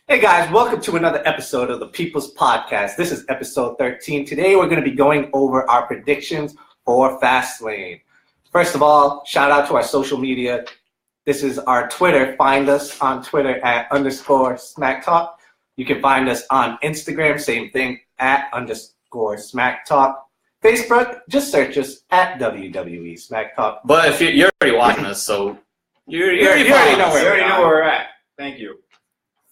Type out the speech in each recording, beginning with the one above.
Hey guys, welcome to another episode of the People's Podcast. This is episode 13. Today we're going to be going over our predictions for Fastlane. First of all, shout out to our social media. This is our Twitter. Find us on Twitter at _SmackTalk. You can find us on Instagram, same thing, at _SmackTalk. Facebook, just search us at WWE SmackTalk. But if you're already watching us, so you already know where we're at. Thank you.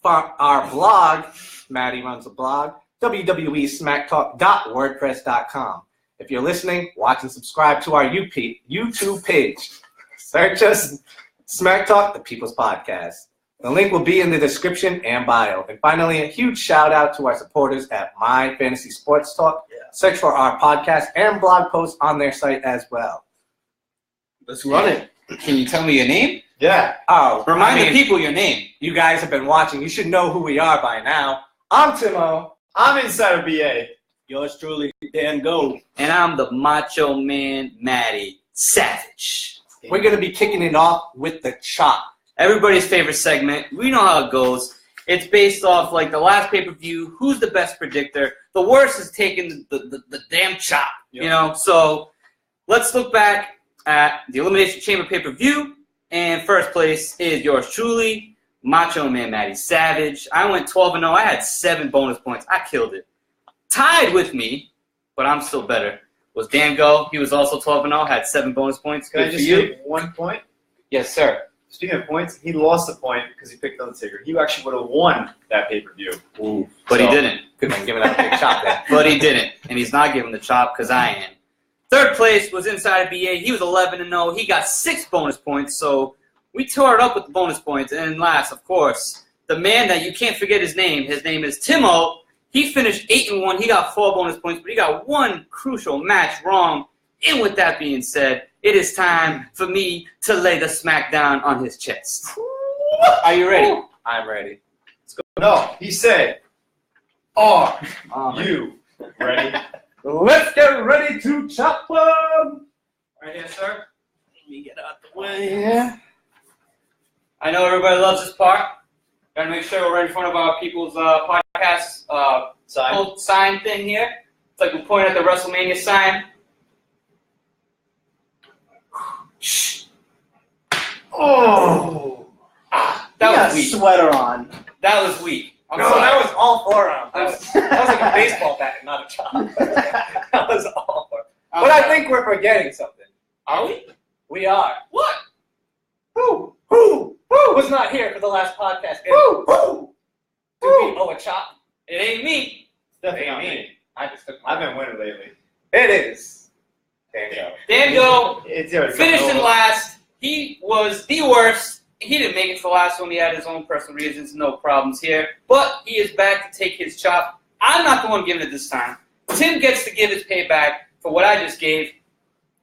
Our blog, Maddie runs a blog, www.smacktalk.wordpress.com. If you're listening, watch and subscribe to our YouTube page. Search us, Smack Talk, the People's Podcast. The link will be in the description and bio. And finally, a huge shout out to our supporters at My Fantasy Sports Talk. Search for our podcast and blog posts on their site as well. Let's run it. Can you tell me your name? Yeah. Oh, Remind the people your name. You guys have been watching. You should know who we are by now. I'm Timo. I'm Insider BA. Yours truly, Dan Go. And I'm the Macho Man, Matty Savage. We're going to be kicking it off with the chop. Everybody's favorite segment. We know how it goes. It's based off like the last pay-per-view. Who's the best predictor? The worst is taking the damn chop. Yep. You know. So let's look back at the Elimination Chamber pay-per-view. And first place is yours truly, Macho Man Matty Savage. I went 12-0. I had 7 bonus points. I killed it. Tied with me, but I'm still better, was Dan Go. He was also 12-0, had 7 bonus points. Can I just make 1 point? Yes, sir. Speaking of points, he lost a point because he picked Undertaker. He actually would have won that pay-per-view. But he didn't. Couldn't have given up a big chop there. But he didn't. And he's not giving the chop because I am. Third place was Insider BA. He was 11-0. He got 6 bonus points, so we tore it up with the bonus points. And last, of course, the man that you can't forget his name. His name is Timo. He finished 8-1. He got 4 bonus points, but he got 1 crucial match wrong. And with that being said, it is time for me to lay the smackdown on his chest. Are you ready? I'm ready. Let's go. No, he said, are you ready? Let's get ready to chop them. Right here, sir. Let me get out the way here. I know everybody loves this part. Gotta make sure we're right in front of our people's podcast sign thing here. It's like we point at the Wrestlemania sign. Oh! That was was weak. Sweater on. That was weak. No, that was all forearm. That was like a baseball bat, not a chop. That was all forearm. But I think we're forgetting something. Are we? We are. What? Who was not here for the last podcast? Who? Do we owe a chop? It ain't me. Definitely not me. I just took I've been winning lately. It is. Dan Go. Dan Go It's finished in last. He was the worst. He didn't make it for last one. He had his own personal reasons. No problems here. But he is back to take his chop. I'm not the one giving it this time. Tim gets to give his payback for what I just gave.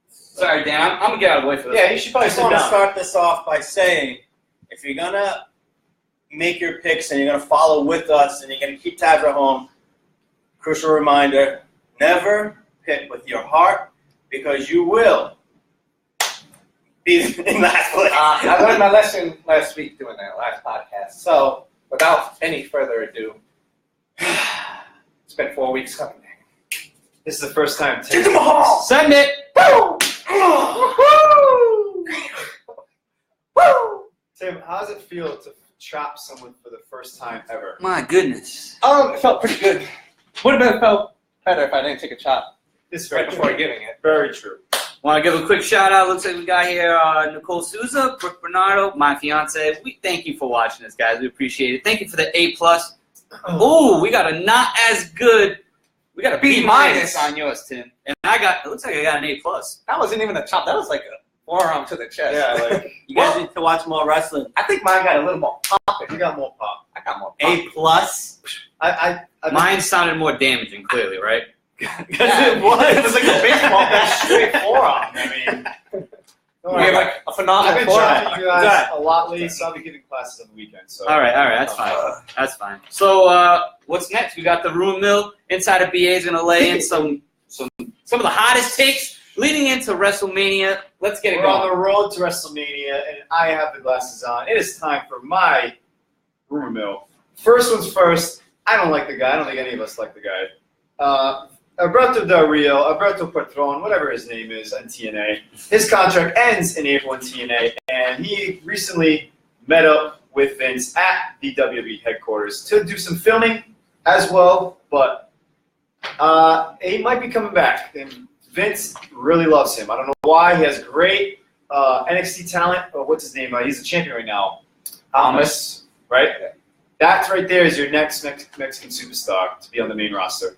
Sorry, Dan. I'm going to get out of the way for this. Yeah, you should probably I just sit want to down. start this off by saying, if you're going to make your picks and you're going to follow with us and you're going to keep tabs at home, crucial reminder, never pick with your heart because you will be in last place. I learned my lesson last week doing that last podcast. So, without any further ado, it's been 4 weeks coming. This is the first time Take them all! Send it. Woo! Tim, how does it feel to chop someone for the first time ever? My goodness. It felt pretty good. Would have felt better if I didn't take a chop This is right before giving it. Very true. Want to give a quick shout out. Looks like we got here Nicole Souza, Brooke Bernardo, my fiance. We thank you for watching this, guys. We appreciate it. Thank you for the A+. Ooh, we got a not as good. We got a B- on yours, Tim. And it looks like I got an A+. That wasn't even a chop. That was like a forearm to the chest. Yeah, like You guys need to watch more wrestling. I think mine got a little more pop. you got more pop. I got more pop. A+. Mine sounded more damaging, clearly, right? Because it was like a baseball bat straight forearm. I mean, We have like a I've phenomenal been forearm. chopping you guys a lot lately, so I'll be giving classes on the weekend. So All right, that's fine. That's fine. So what's next? We got the Rumor Mill. Insider BA is going to lay in some of the hottest takes leading into WrestleMania. Let's get it We're going. on the road to WrestleMania, and I have the glasses on. It is time for my rumor mill First one's first. I don't like the guy. I don't think any of us like the guy. Alberto Del Rio, Alberto Patron, whatever his name is on TNA. His contract ends in April in TNA, and he recently met up with Vince at the WWE headquarters to do some filming as well, but he might be coming back. And Vince really loves him. I don't know why. He has great NXT talent. Oh, what's his name? He's a champion right now. Thomas, right? That right there is your next Mexican superstar to be on the main roster.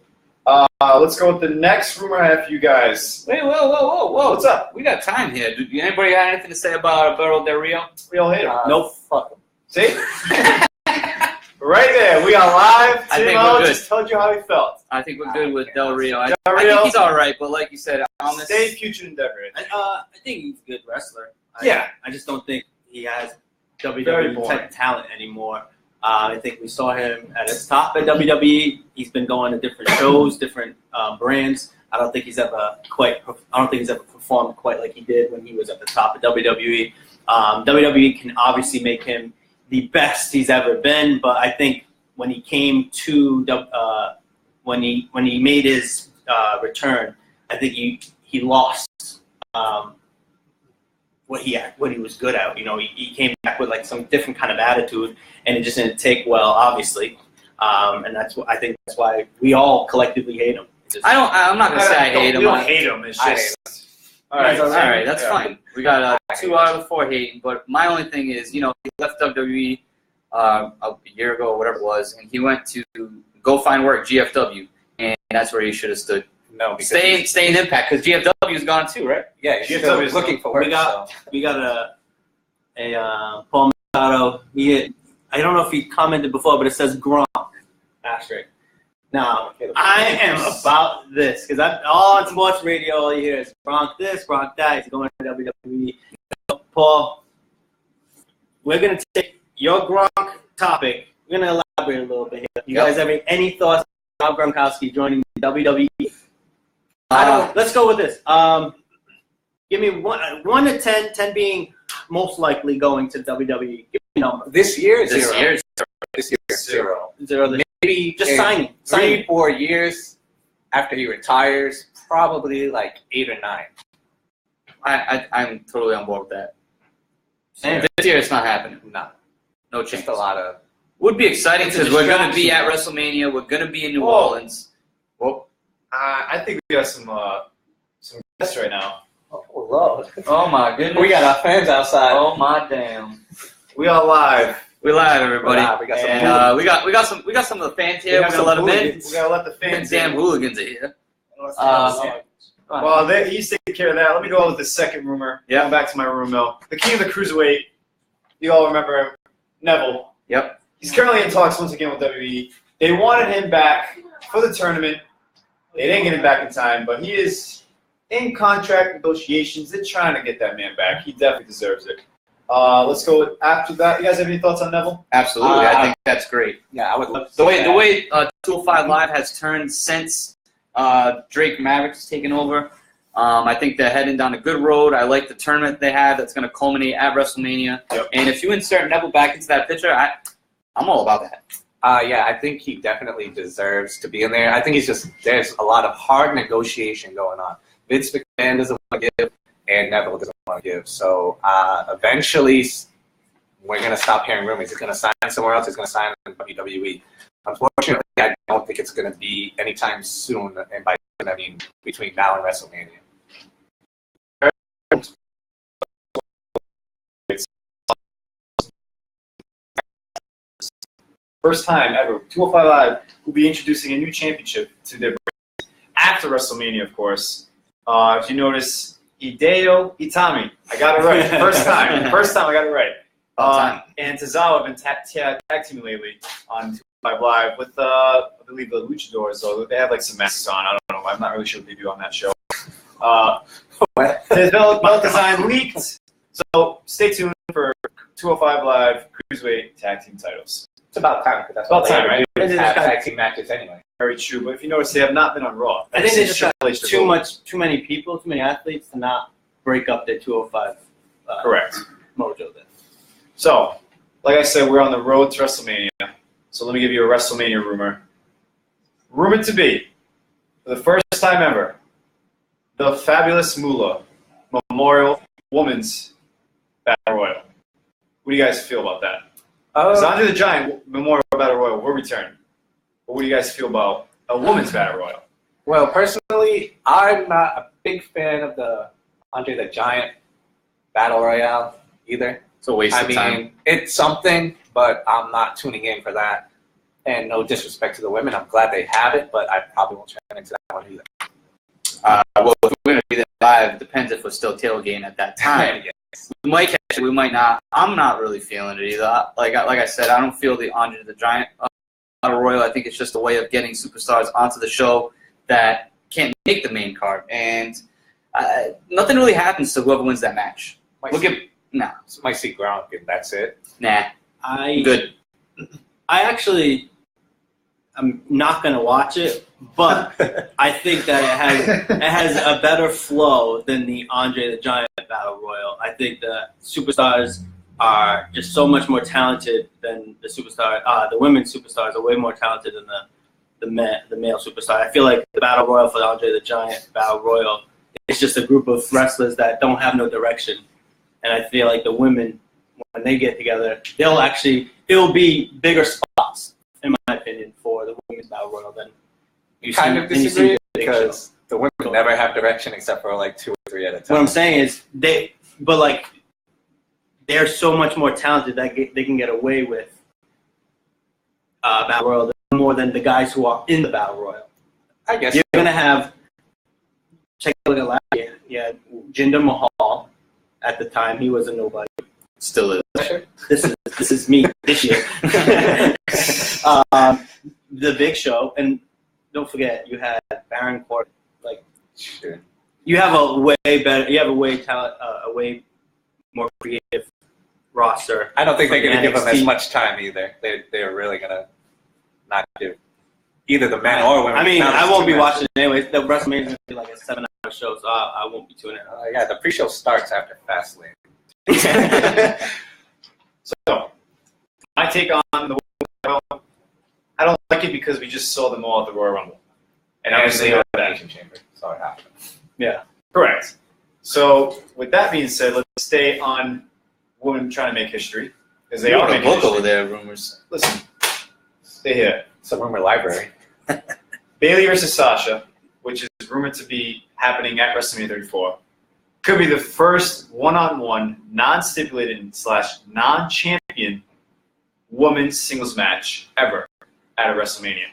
Let's go with the next rumor I have for you guys. Wait, whoa. What's up? We got time here. Do anybody got anything to say about Alberto Del Rio? We all hate him. Nope. Fuck him. See? Right there. We are live. I think Timo we're good. just told you how he felt. I think we're good with Del Rio. I Del think Rio. he's all right, but like you said, Thomas. Stay future endeavor. I think he's a good wrestler. Yeah. I just don't think he has Very WWE boring. type talent anymore. I think we saw him at his top at WWE. He's been going to different shows, different brands. I don't think he's ever performed quite like he did when he was at the top of WWE. WWE can obviously make him the best he's ever been, but I think when he came to when he made his return, I think he lost what he was good at. You know, he came back with like some different kind of attitude, and it just didn't take well, obviously. And I think that's why we all collectively hate him. I'm not gonna say I hate him. We don't hate him. It's just. All right, that's fine. We got 2 out of the 4 hating, but my only thing is, you know, he left WWE a year ago or whatever it was, and he went to go find work, GFW, and that's where he should have stood. No, because Stay in Impact, because GFW is gone too, right? yeah, GFW is looking for work. We got a Paul Mercado. I don't know if he commented before, but it says Gronk asterisk. Now I am about this because I'm all on sports radio. All you hear is Gronk this, Gronk that. He's going to WWE. Paul, we're gonna take your Gronk topic. We're gonna elaborate a little bit here. You guys have any thoughts about Gronkowski joining the WWE? Let's go with this. Give me 1 to 10, 10 being most likely going to WWE. Give me a number. This year, This zero. year, This year, zero. 0. Maybe Just in signing. 3-4 years after he retires, probably like 8 or 9. I'm totally on board with that. And This year, it's not happening. No chance. just a lot of. Would be exciting It's a because we're going to be at distraction. WrestleMania. We're going to be in New Whoa. Orleans. Whoop. I think we got some guests right now. Oh, Lord. Oh my goodness. We got our fans outside. Oh my damn. We are live. We live, everybody. We got some. And we got some of the fans here. We're gonna let them in. We gotta let the fans Damn in. hooligans are here. Well, he's taking care of that. Let me go with the second rumor. Yeah. Going back to my rumor mill. The king of the cruiserweight. You all remember him, Neville. Yep. He's currently in talks once again with WWE. They wanted him back for the tournament. They didn't get him back in time, but he is in contract negotiations. They're trying to get that man back. He definitely deserves it. Let's go with after that. You guys have any thoughts on Neville? Absolutely. I think that's great. Yeah, I would love to The see way that. 205 Live has turned since Drake Maverick's taken over. I think they're heading down a good road. I like the tournament they have that's going to culminate at WrestleMania. Yep. And if you insert Neville back into that picture, I'm all about that. Yeah, I think he definitely deserves to be in there. I think there's a lot of hard negotiation going on. Vince McMahon doesn't want to give, and Neville doesn't want to give. So eventually, we're going to stop hearing rumors. He's going to sign somewhere else. He's going to sign in WWE. Unfortunately, I don't think it's going to be anytime soon, and by I mean between now and WrestleMania. First time ever, 205 Live will be introducing a new championship to their brand after WrestleMania, of course. If you notice, Hideo Itami. I got it right. First time I got it right. And Tozawa have been tag teaming lately on 205 Live with, I believe, the Luchadors. So they have like some masks on. I don't know. I'm not really sure what they do on that show. His belt design leaked. So stay tuned for 205 Live Cruiserweight Tag Team titles. It's about time. Because that's About what time, right? They have tag team matches anyway. Very true. But if you notice, they have not been on Raw. I think they just got Triple H took too over. many people, too many athletes to not break up their 205 Correct. mojo there. So, like I said, we're on the road to WrestleMania. So let me give you a WrestleMania rumor. Rumored to be, for the first time ever, the Fabulous Moolah Memorial Women's Battle Royal. What do you guys feel about that? Andre the Giant Memorial Battle Royal will return. But what do you guys feel about a Women's Battle Royal? Well, personally, I'm not a big fan of the Andre the Giant Battle Royale either. It's a waste I of mean, time. it's something, but I'm not tuning in for that. And no disrespect to the women, I'm glad they have it, but I probably won't turn into that one either. Well, if we're going to be there live, it depends if we're still tailgating at that time. Yes. We might catch it, we might not. I'm not really feeling it either. Like I said, I don't feel the Andre the Giant Battle Royal. I think it's just a way of getting superstars onto the show that can't make the main card. And nothing really happens to whoever wins that match. Might see Gronk, and that's it. Nah. Good. I'm not gonna watch it, but I think that it has a better flow than the Andre the Giant Battle Royal. I think the superstars are just so much more talented than the superstar. The women's superstars are way more talented than the male superstar. I feel like the Battle Royal for the Andre the Giant Battle Royal is just a group of wrestlers that don't have no direction, and I feel like the women, when they get together, it'll be bigger spots, in my opinion, for the women's battle royal than You kind of disagree because the women never have direction except for like 2 or 3 at a time. What I'm saying is they're so much more talented that they can get away with battle royal more than the guys who are in the battle royal. I guess You're gonna have check a look at last year. Yeah, Jinder Mahal at the time he was a nobody. Still is. This is me this year. The Big Show, and don't forget you had Baron Corbin. Sure. You have a way better. You have a way more creative roster. I don't think they're going to give them as NXT. much time either. They're really going to not do either the men or women. I mean, Now I there's won't 2 be matches. watching it anyways. The WrestleMania is going to be like a 7-hour show, so I won't be tuning in. Yeah, the pre-show starts after Fastlane. So, my take on the Royal Rumble, I don't like it because we just saw them all at the Royal Rumble. And obviously, the that. Elimination Chamber. So it happened. Yeah, correct. So, with that being said, let's stay on women trying to make history. Because they are a making book history. over there, rumors. Listen, stay here. It's a rumor library. Bayley versus Sasha, which is rumored to be happening at WrestleMania 34, could be the first one-on-one, non-stipulated / non-champion women's singles match ever at a WrestleMania.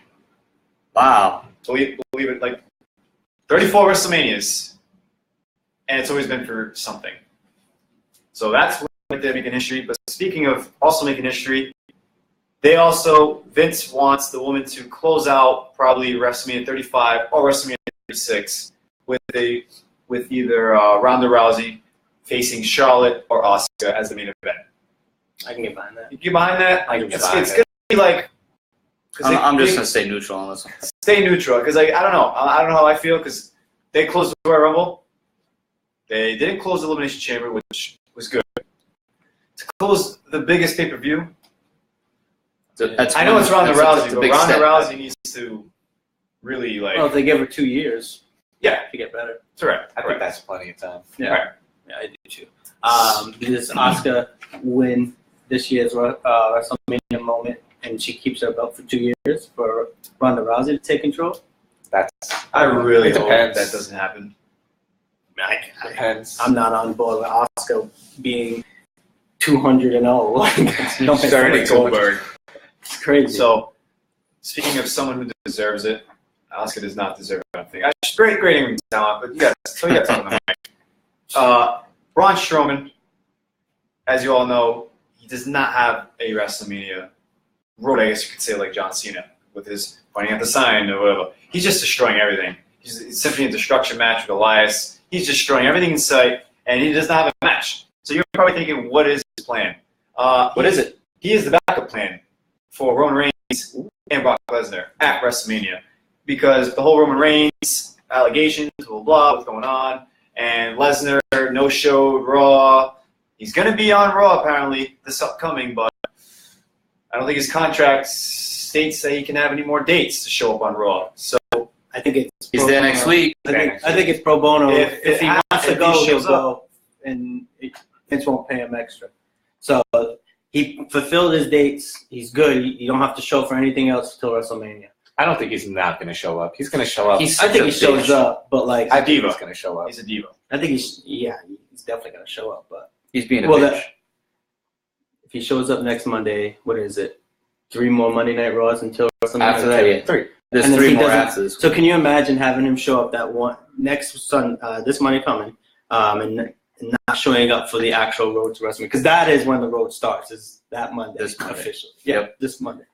Wow. Believe it, like 34 WrestleManias, and it's always been for something. So that's what they're making history. But speaking of also making history, Vince wants the woman to close out probably WrestleMania 35 or WrestleMania 36 with either Ronda Rousey facing Charlotte or Asuka as the main event. I can get behind that. You get behind that? I can get It's behind going to be like. I'm just going to stay neutral on this one. Stay neutral because I don't know. I don't know how I feel because they closed the Royal Rumble. They didn't close the Elimination Chamber, which was good. To close the biggest pay-per-view, I know it's Ronda Rousey, but Ronda Rousey needs to really like. Well, if they give her 2 years, Yeah, to get better. correct. I think that's plenty of time. Yeah. Right. Yeah, I do too. Does Asuka win this year's WrestleMania moment, and she keeps her belt for 2 years for Ronda Rousey to take control? I really It hope depends. that doesn't happen. Depends. I'm not on board with Asuka being 200-0. Don't make Starting sense. Goldberg. It's crazy. So, speaking of someone who deserves it, Asuka does not deserve it. I don't think. She's great in talent, but you got something. Braun Strowman, as you all know, he does not have a WrestleMania road, I guess you could say, like John Cena, with his pointing at the sign or whatever. He's just destroying everything. It's simply a destruction match with Elias. He's destroying everything in sight, and he does not have a match. So you're probably thinking, what is his plan? What is it? He is the backup plan for Roman Reigns and Brock Lesnar at WrestleMania. Because the whole Roman Reigns allegations, blah, blah, what's going on, and Lesnar no-showed Raw. He's going to be on Raw, apparently, this upcoming, but I don't think his contract states that he can have any more dates to show up on Raw. So I think it's He's there next week. I think it's pro bono. If He wants to go, he'll go, and Vince won't pay him extra. So he fulfilled his dates. He's good. You don't have to show for anything else until WrestleMania. I don't think he's not going to show up. He's going to show up. I think he shows up, but like I think he's going to show up. he's a diva. I think he's definitely gonna show up. But He's being a bitch. if he shows up next Monday, what is it? 3 more Monday Night Raws until WrestleMania. After that, yeah. 3. There's And if 3 he more doesn't- after this. So can you imagine having him show up that one next this Monday coming, and not showing up for the actual road to WrestleMania? Because that is when the road starts. Is that Monday? This Monday. Officially? Yep. Yeah, this Monday.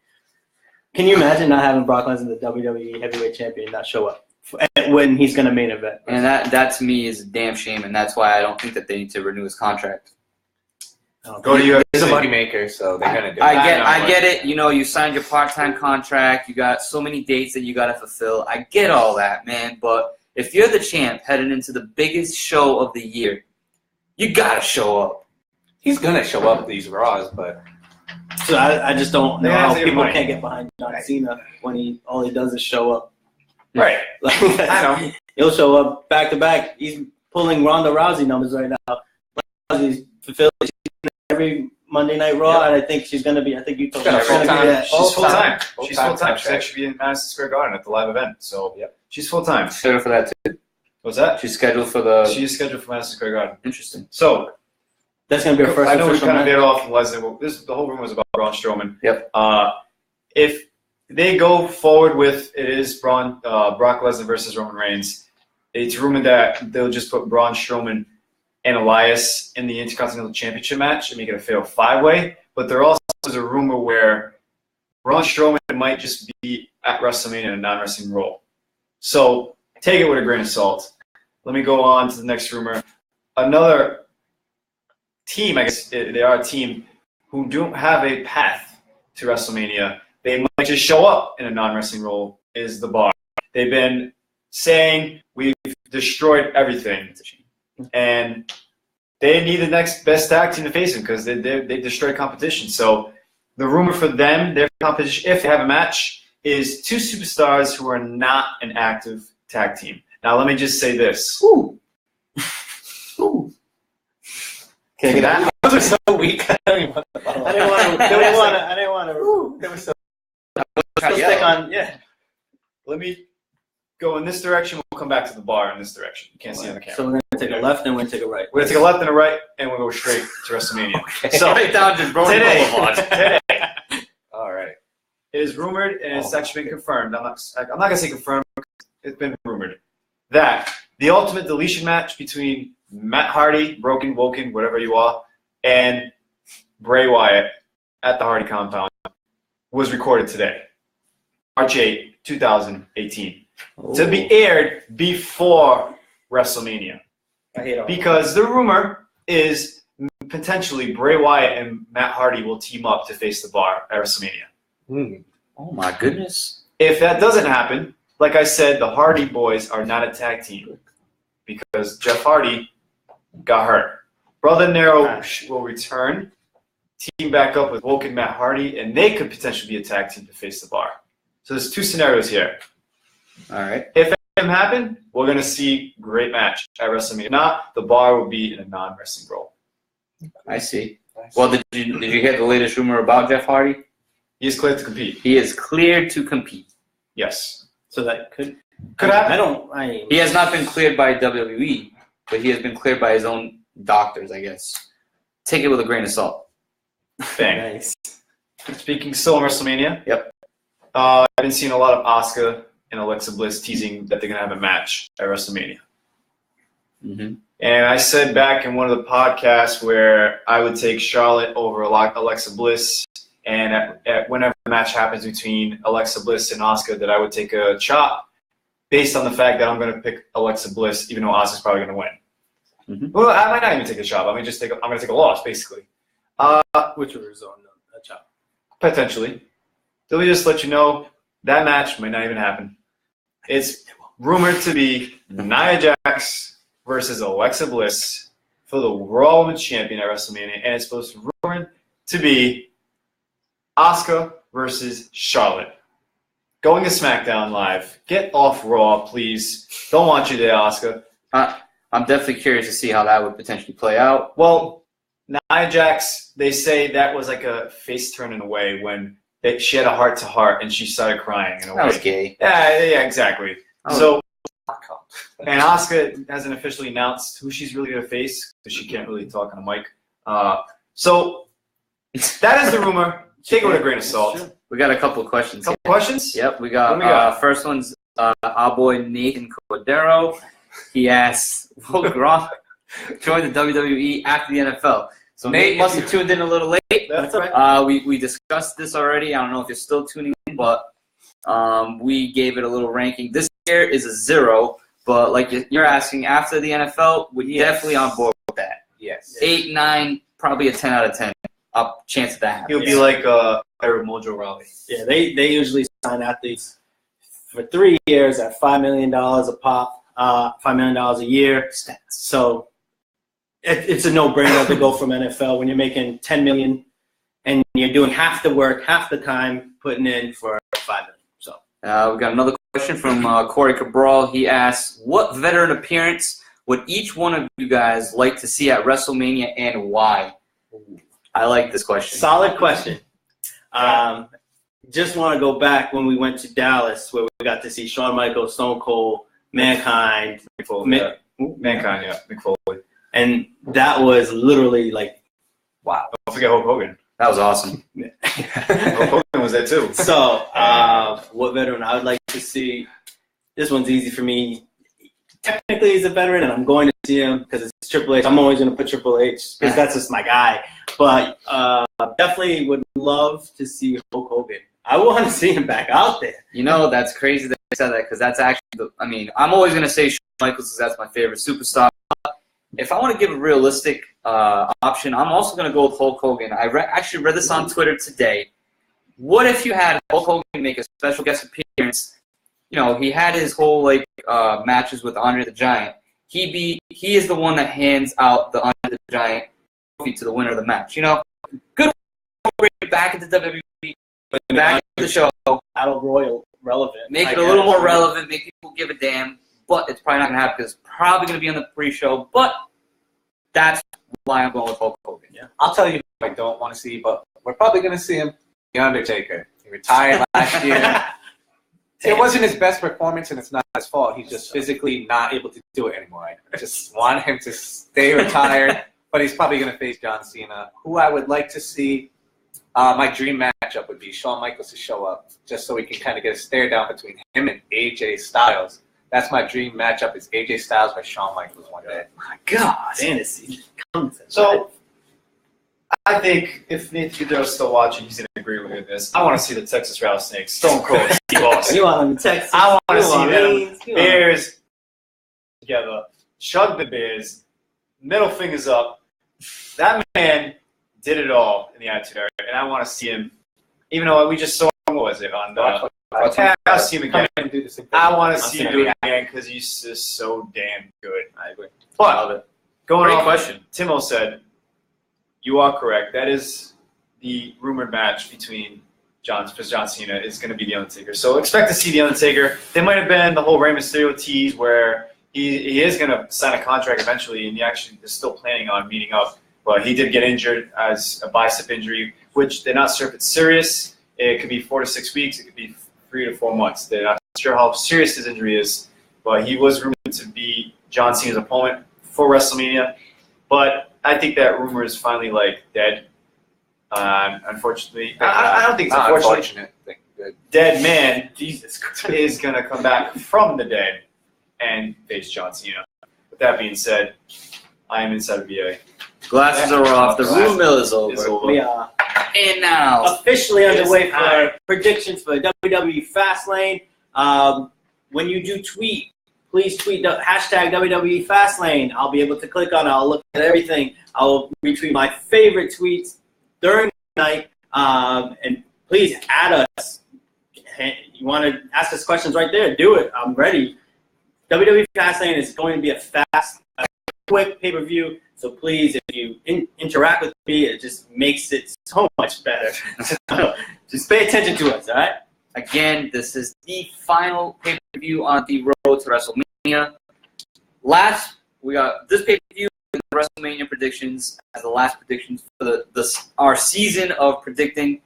Can you imagine not having Brock Lesnar, the WWE Heavyweight Champion, not show up when he's going to main event? And that to me is a damn shame, and that's why I don't think that they need to renew his contract. Go to UFC. He's a money maker, so they're going to do it. I get it. You know, you signed your part-time contract. You got so many dates that you got to fulfill. I get all that, man. But if you're the champ heading into the biggest show of the year, you got to show up. He's going to show up at these Raws, but So I just don't know Yeah, how that's a good people point. can't get behind John Cena when all he does is show up. Right. Like, I know. He'll show up back to back. He's pulling Ronda Rousey numbers right now. Rousey's fulfilled every Monday Night Raw, and I think she's going to be. I think you told me Got a she's going to be full-time- that. She's full time. Full-time She's full time. She's contract. actually in Madison Square Garden at the live event. So Yep. she's full time. Scheduled for that too. What's that? She's scheduled for the. She's scheduled for Madison Square Garden. Interesting. So That's going to be her first I know we official kind of match. veered off from Lesnar. The whole room was about Braun Strowman. Yep. If they go forward with it is Brock Lesnar versus Roman Reigns, it's rumored that they'll just put Braun Strowman and Elias in the Intercontinental Championship match and make it a fatal 5-way. But there also is a rumor where Braun Strowman might just be at WrestleMania in a non-wrestling role. So take it with a grain of salt. Let me go on to the next rumor. Another team, I guess they are a team who don't have a path to WrestleMania. They might just show up in a non-wrestling role, is the Bar. They've been saying we've destroyed everything. And they need the next best tag team to face them because they destroyed competition. So the rumor for them, their competition, if they have a match, is 2 superstars who are not an active tag team. Now, let me just say this. Ooh. Ooh. See that? those are so weak. I don't even want to follow. I didn't want to. They were so Stick on. Yeah. Let me go in this direction. We'll come back to the Bar in this direction. You can't see on the camera. So we're going to take a left and we're going to take a right. We're going to take a left and a right, and we'll go straight to WrestleMania. So right down to Brody Boulevard. today, all right. it is rumored, and it's actually been confirmed. I'm not going to say confirmed. It's been rumored that the Ultimate Deletion match between Matt Hardy, Broken, Woken, whatever you are, and Bray Wyatt at the Hardy compound was recorded today, March 8, 2018, to be aired before WrestleMania. I hate all Because the rumor is potentially Bray Wyatt and Matt Hardy will team up to face the Bar at WrestleMania. Oh my goodness. If that doesn't happen, like I said, the Hardy Boys are not a tag team because Jeff Hardy got hurt. Brother Nero will return, team back up with Woken Matt Hardy, and they could potentially be a tag team to face the Bar. So there's 2 scenarios here. All right. If that doesn't happen, we're going to see a great match at WrestleMania. If not, the Bar will be in a non-wrestling role. I see. Well, did you hear the latest rumor about Jeff Hardy? He is cleared to compete. He is cleared to compete. Yes. So that could happen. He has not been cleared by WWE, but he has been cleared by his own doctors, I guess. Take it with a grain of salt. Bang. Nice. Speaking still on WrestleMania. Yep. I've been seeing a lot of Asuka and Alexa Bliss teasing that they're going to have a match at WrestleMania. Mm-hmm. And I said back in one of the podcasts where I would take Charlotte over Alexa Bliss, and whenever the match happens between Alexa Bliss and Asuka, that I would take a chop based on the fact that I'm going to pick Alexa Bliss, even though Asuka's probably going to win. Mm-hmm. Well, I might not even take a chop. I'm going to take a loss, basically. Which would result in a chop. Potentially. Let me just let you know that match might not even happen. It's rumored to be Nia Jax versus Alexa Bliss for the Raw Women's Champion at WrestleMania, and it's supposed to be rumored to be Asuka versus Charlotte. Going to SmackDown Live. Get off Raw, please. Don't want you there, Asuka. I'm definitely curious to see how that would potentially play out. Well, Nia Jax, they say that was like a face turn in a way when she had a heart-to-heart and she started crying in a way. That was gay. Yeah, exactly. Oh. So, and Asuka hasn't officially announced who she's really going to face because she can't really talk on a mic. So, that is the rumor. Take it with a grain of salt. We got a couple of questions. Couple questions? Yep, we got first one's our boy Nathan Cordero. He asks, will Gronk join the WWE after the NFL? So Nate must have tuned in a little late. That's right. We discussed this already. I don't know if you're still tuning in, but we gave it a little ranking. This year is a 0, but like you're asking, after the NFL, we're definitely on board with that. Yes. 8, 9, probably a 10 out of 10 up chance of that happening. He'll be like Mojo Rawley. Yeah, they usually sign athletes for 3 years at $5 million a pop, $5 million a year. So it's a no-brainer to go from NFL when you're making $10 million and you're doing half the work, half the time putting in for $5 million. So we got another question from Corey Cabral. He asks, what veteran appearance would each one of you guys like to see at WrestleMania and why? I like this question. solid question. Just want to go back when we went to Dallas where we got to see Shawn Michaels, Stone Cold, Mankind, Mick Foley. Mankind, Mick Foley. and that was literally like, wow. Don't forget Hulk Hogan. That was awesome. Hulk Hogan was there too. So, what veteran I would like to see? This one's easy for me. Technically, he's a veteran, and I'm going to see him because it's Triple H. I'm always going to put Triple H because that's just my guy. But definitely would love to see Hulk Hogan. I want to see him back out there. You know, that's crazy that you said that because that's actually, I'm always going to say Shawn Michaels because that's my favorite superstar. If I want to give a realistic option, I'm also going to go with Hulk Hogan. I actually read this on Twitter today. What if you had Hulk Hogan make a special guest appearance? You know, he had his whole matches with Andre the Giant. He is the one that hands out the Andre the Giant trophy to the winner of the match. You know, good back into WWE, back to the show. Battle Royal relevant. Make it a little more relevant. Make people give a damn. But it's probably not going to happen because it's probably going to be on the pre-show. But that's why I'm going with Hulk Hogan. Yeah. I'll tell you who I don't want to see, but we're probably going to see him, The Undertaker. He retired last year. It wasn't his best performance, and it's not his fault. He's just physically not able to do it anymore. I just want him to stay retired, but he's probably going to face John Cena. Who I would like to see, my dream matchup would be Shawn Michaels to show up, just so we can kind of get a stare down between him and AJ Styles. That's my dream matchup. Is AJ Styles by Shawn Michaels one day. My God. Fantasy. So, I think if Nathan Goodell's still watching, he's going to agree with this. I want to see the Texas Rattlesnakes, Stone Cold, Steve Austin. You want them to Texas? I want to see them Bears together, chug the Bears, middle fingers up. That man did it all in the Attitude Era, and I want to see him. Even though we just saw him, what was it on the? I'll see him again. I want to see him do it again because he's just so damn good. I agree. But going Great off question. Timo said, you are correct. That is the rumored match between John Cena is going to be The Undertaker. So expect to see The Undertaker. There might have been the whole Rey Mysterio tease where he is going to sign a contract eventually, and he actually is still planning on meeting up. But he did get injured as a bicep injury, which they're not sure if it's serious. It could be 4 to 6 weeks. It could be 3 to 4 months. They're not sure how serious his injury is. But he was rumored to be John Cena's opponent for WrestleMania. But I think that rumor is finally dead. Unfortunately, I don't think it's unfortunate. Dead man is going to come back from the dead and face John Cena. With that being said, I am inside of VA. Glasses are off. The rumor mill is over. We are And now, officially underway for predictions for WWE Fastlane. When you do tweet, please tweet the hashtag WWE Fastlane. I'll be able to click on it. I'll look at everything. I'll retweet my favorite tweets during the night. And please add us. You want to ask us questions right there? Do it. I'm ready. WWE Fastlane is going to be a quick pay-per-view. So please, if you interact with me, it just makes it so much better. Just pay attention to us, all right? Again, this is the final pay-per-view on the road to WrestleMania. Last, we got this pay-per-view and the WrestleMania predictions as the last predictions for our season of predicting.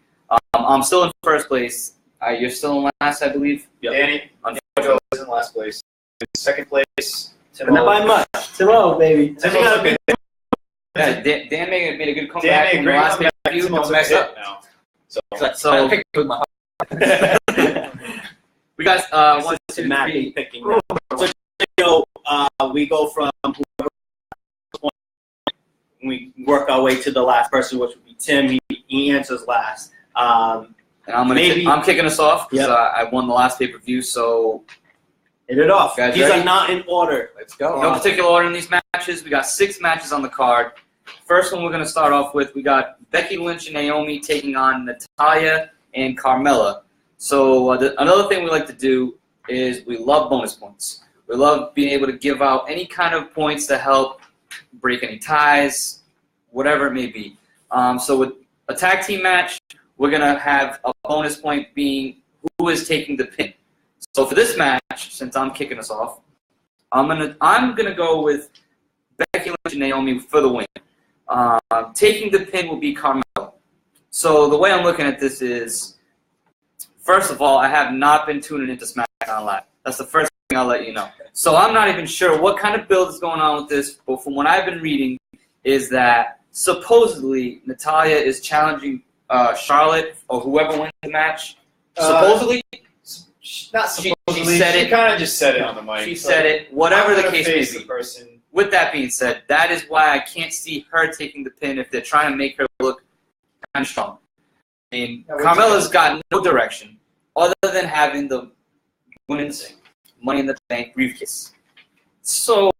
I'm still in first place. You're still in last, I believe. Yep. Danny Joe is in last place. In second place, But not by much. Timo, baby. Yeah, Dan made a good comeback in the last pay-per-view. Don't mess up now. So pick with my we got 1, 2, Matt 3. picking. So we go from whoever we work our way to the last person, which would be Tim. He answers last. And I'm kicking us off because I won the last pay-per-view, so hit it off. Guys These ready? are not in order. Let's go. No particular order in these matches. We got 6 matches on the card. First one we're going to start off with, we got Becky Lynch and Naomi taking on Natalya and Carmella. So another thing we like to do is we love bonus points. We love being able to give out any kind of points to help break any ties, whatever it may be. So with a tag team match, we're going to have a bonus point being who is taking the pin. So for this match, since I'm kicking us off, I'm gonna go with Becky Lynch and Naomi for the win. Taking the pin will be Carmella. So the way I'm looking at this is, first of all, I have not been tuning into SmackDown Live. That's the first thing I'll let you know. So I'm not even sure what kind of build is going on with this, but from what I've been reading is that supposedly Natalya is challenging Charlotte or whoever wins the match. Supposedly? Not supposedly. She said it. She kind of just said it on the mic. She said it. Whatever the case may the be. person. With that being said, that is why I can't see her taking the pin if they're trying to make her look kind of strong. I mean, Carmella's got no direction other than having the women's Money in the Bank briefcase. So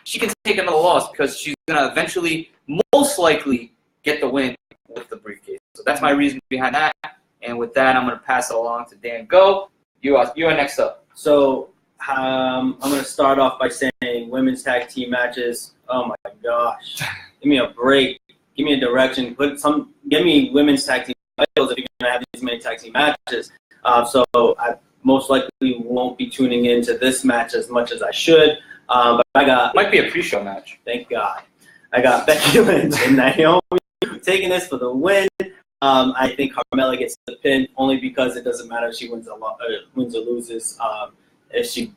she can take another loss because she's going to eventually, most likely, get the win with the briefcase. So that's my reason behind that. And with that, I'm going to pass it along to Dan. Go. You are next up. So I'm going to start off by saying women's tag team matches. Oh my gosh. Give me a break. Give me a direction. Give me women's tag team titles if you're going to have these many tag team matches. So I most likely won't be tuning into this match as much as I should. But I got... Might be a pre-show match. Thank God. I got Becky Lynch and Naomi taking this for the win. I think Carmella gets the pin only because it doesn't matter if she wins or loses. If she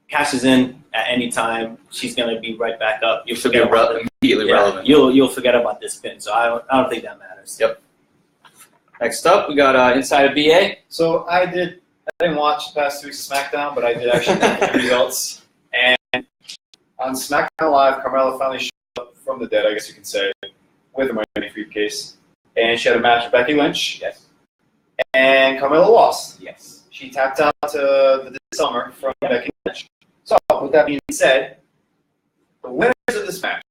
cashes in at any time, she's gonna be right back up. You'll forget immediately relevant. You'll forget about this pin. So I don't think that matters. Yep. Next up, we got Inside of BA. So I didn't watch the past 2 weeks of SmackDown, but I did actually look at the results. And on SmackDown Live, Carmella finally showed up from the dead, I guess you can say, with a Money briefcase. And she had a match with Becky Lynch. Yes. And Carmella lost. Yes. She tapped out to the summer from Becky Lynch. So, with that being said, the winners of this match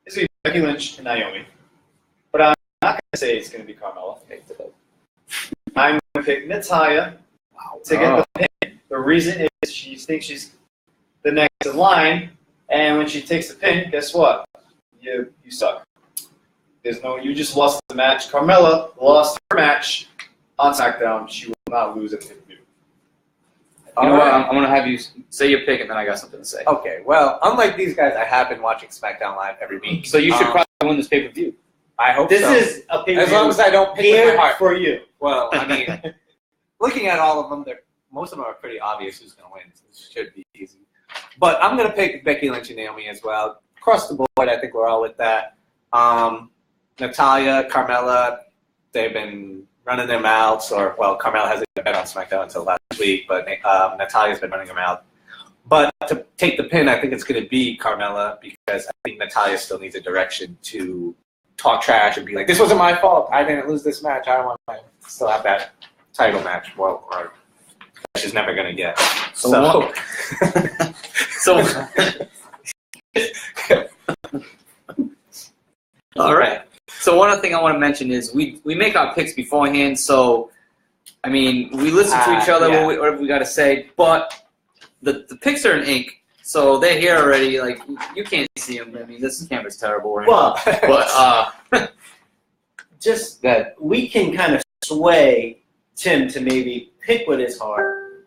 is going to be Becky Lynch and Naomi. But I'm not going to say it's going to be Carmella. I'm going to pick Natalya to get the pin. The reason is she thinks she's the next in line, and when she takes the pin, guess what? You suck. You just lost the match. Carmella lost her match on SmackDown. She will not lose at the pay-per-view. You know what? I'm going to have you say your pick, and then I got something to say. Okay, well, unlike these guys, I have been watching SmackDown Live every week. So you should probably win this pay-per-view. I hope This so. is a pay-per-view. As long as I don't pick with my heart. for you. Well, I mean, looking at all of them, most of them are pretty obvious who's going to win. So it should be easy. But I'm going to pick Becky Lynch and Naomi as well. Across the board, I think we're all with that. Natalya, Carmella, they've been running their mouths, Carmella hasn't been on SmackDown until last week, but Natalya's been running her mouth. But to take the pin, I think it's going to be Carmella because I think Natalya still needs a direction to talk trash and be like, this wasn't my fault. I didn't lose this match. I want to still have that title match. Well, or she's never going to get. So all right. So one other thing I want to mention is we make our picks beforehand. So, I mean, we listen to each other, whatever we got to say, but the picks are in ink, so they're here already. Like, you can't see him. I mean, this camera's terrible right Well, now. But just that we can kind of sway Tim to maybe pick with his heart.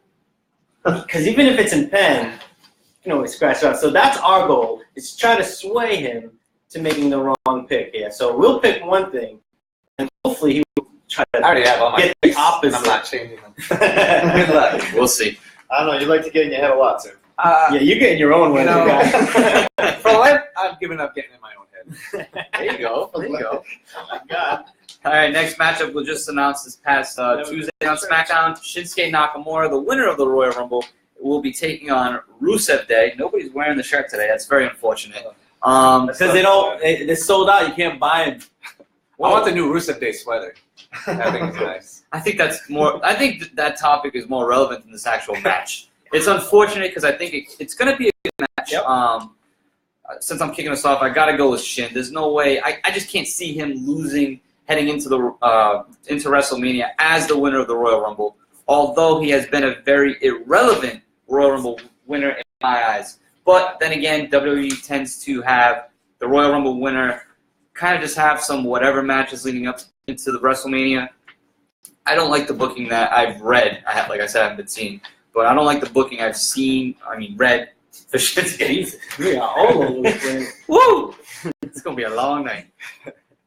Because even if it's in pen, you can always scratch it out. So that's our goal, is to try to sway him to making the wrong pick here. So we'll pick one thing, and hopefully he will try to I already have all my get the picks, and opposite. I'm not changing them. Good luck. we'll see. I don't know. You like to get in your head a lot, too. Yeah, you're getting your own way, You know, guy. for life, I've given up getting in my own head. There you go. There you go. Oh my God. All right, next matchup we'll just announce this past Tuesday on SmackDown. Shinsuke Nakamura, the winner of the Royal Rumble, will be taking on Rusev Day. Nobody's wearing the shirt today. That's very unfortunate. Because it's sold out. You can't buy them. I want the new Rusev Day sweater. I think it's nice. I think that's more. I think that topic is more relevant than this actual match. It's unfortunate because I think it's going to be a good match. Yep. Since I'm kicking us off, I got to go with Shin. There's no way. I just can't see him losing heading into into WrestleMania as the winner of the Royal Rumble. Although he has been a very irrelevant Royal Rumble winner in my eyes. But then again, WWE tends to have the Royal Rumble winner kind of just have some whatever matches leading up into the WrestleMania. I don't like the booking that I've read. Like I said, I haven't been seeing. But I don't like the booking I've seen, read for Shinsuke. We are all over the place. Woo! It's going to be a long night.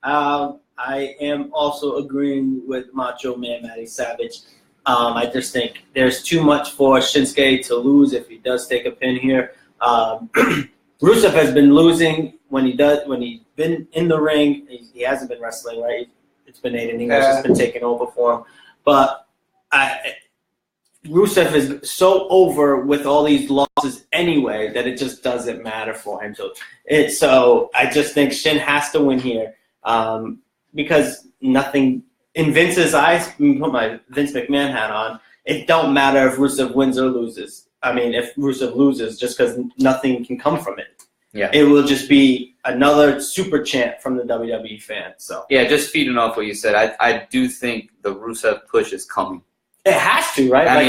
I am also agreeing with Macho Man Matty Savage. I just think there's too much for Shinsuke to lose if he does take a pin here. Rusev has been losing when he's been in the ring. He hasn't been wrestling, right? It's been Aiden English has been taking over for him. But Rusev is so over with all these losses anyway that it just doesn't matter for him. So I just think Shin has to win here because nothing in Vince's eyes. Put my Vince McMahon hat on. It don't matter if Rusev wins or loses. If Rusev loses, just because nothing can come from it. Yeah. It will just be another super chant from the WWE fans. So yeah, just feeding off what you said, I do think the Rusev push is coming. it has to, right?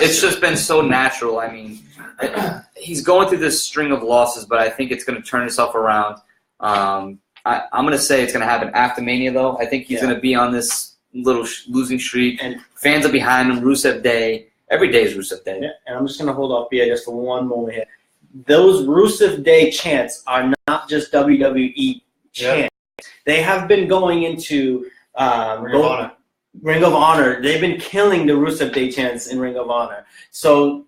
It's just been so natural. He's going through this string of losses, but I think it's going to turn itself around. I'm going to say it's going to happen after Mania, though. I think he's going to be on this little losing streak, and fans are behind him. Rusev Day. Every day is Rusev Day. Yeah, and I'm just going to hold off here just for one moment here. Those Rusev Day chants are not just WWE chants. They have been going into Ring of Honor. They've been killing the Rusev Day chants in Ring of Honor. So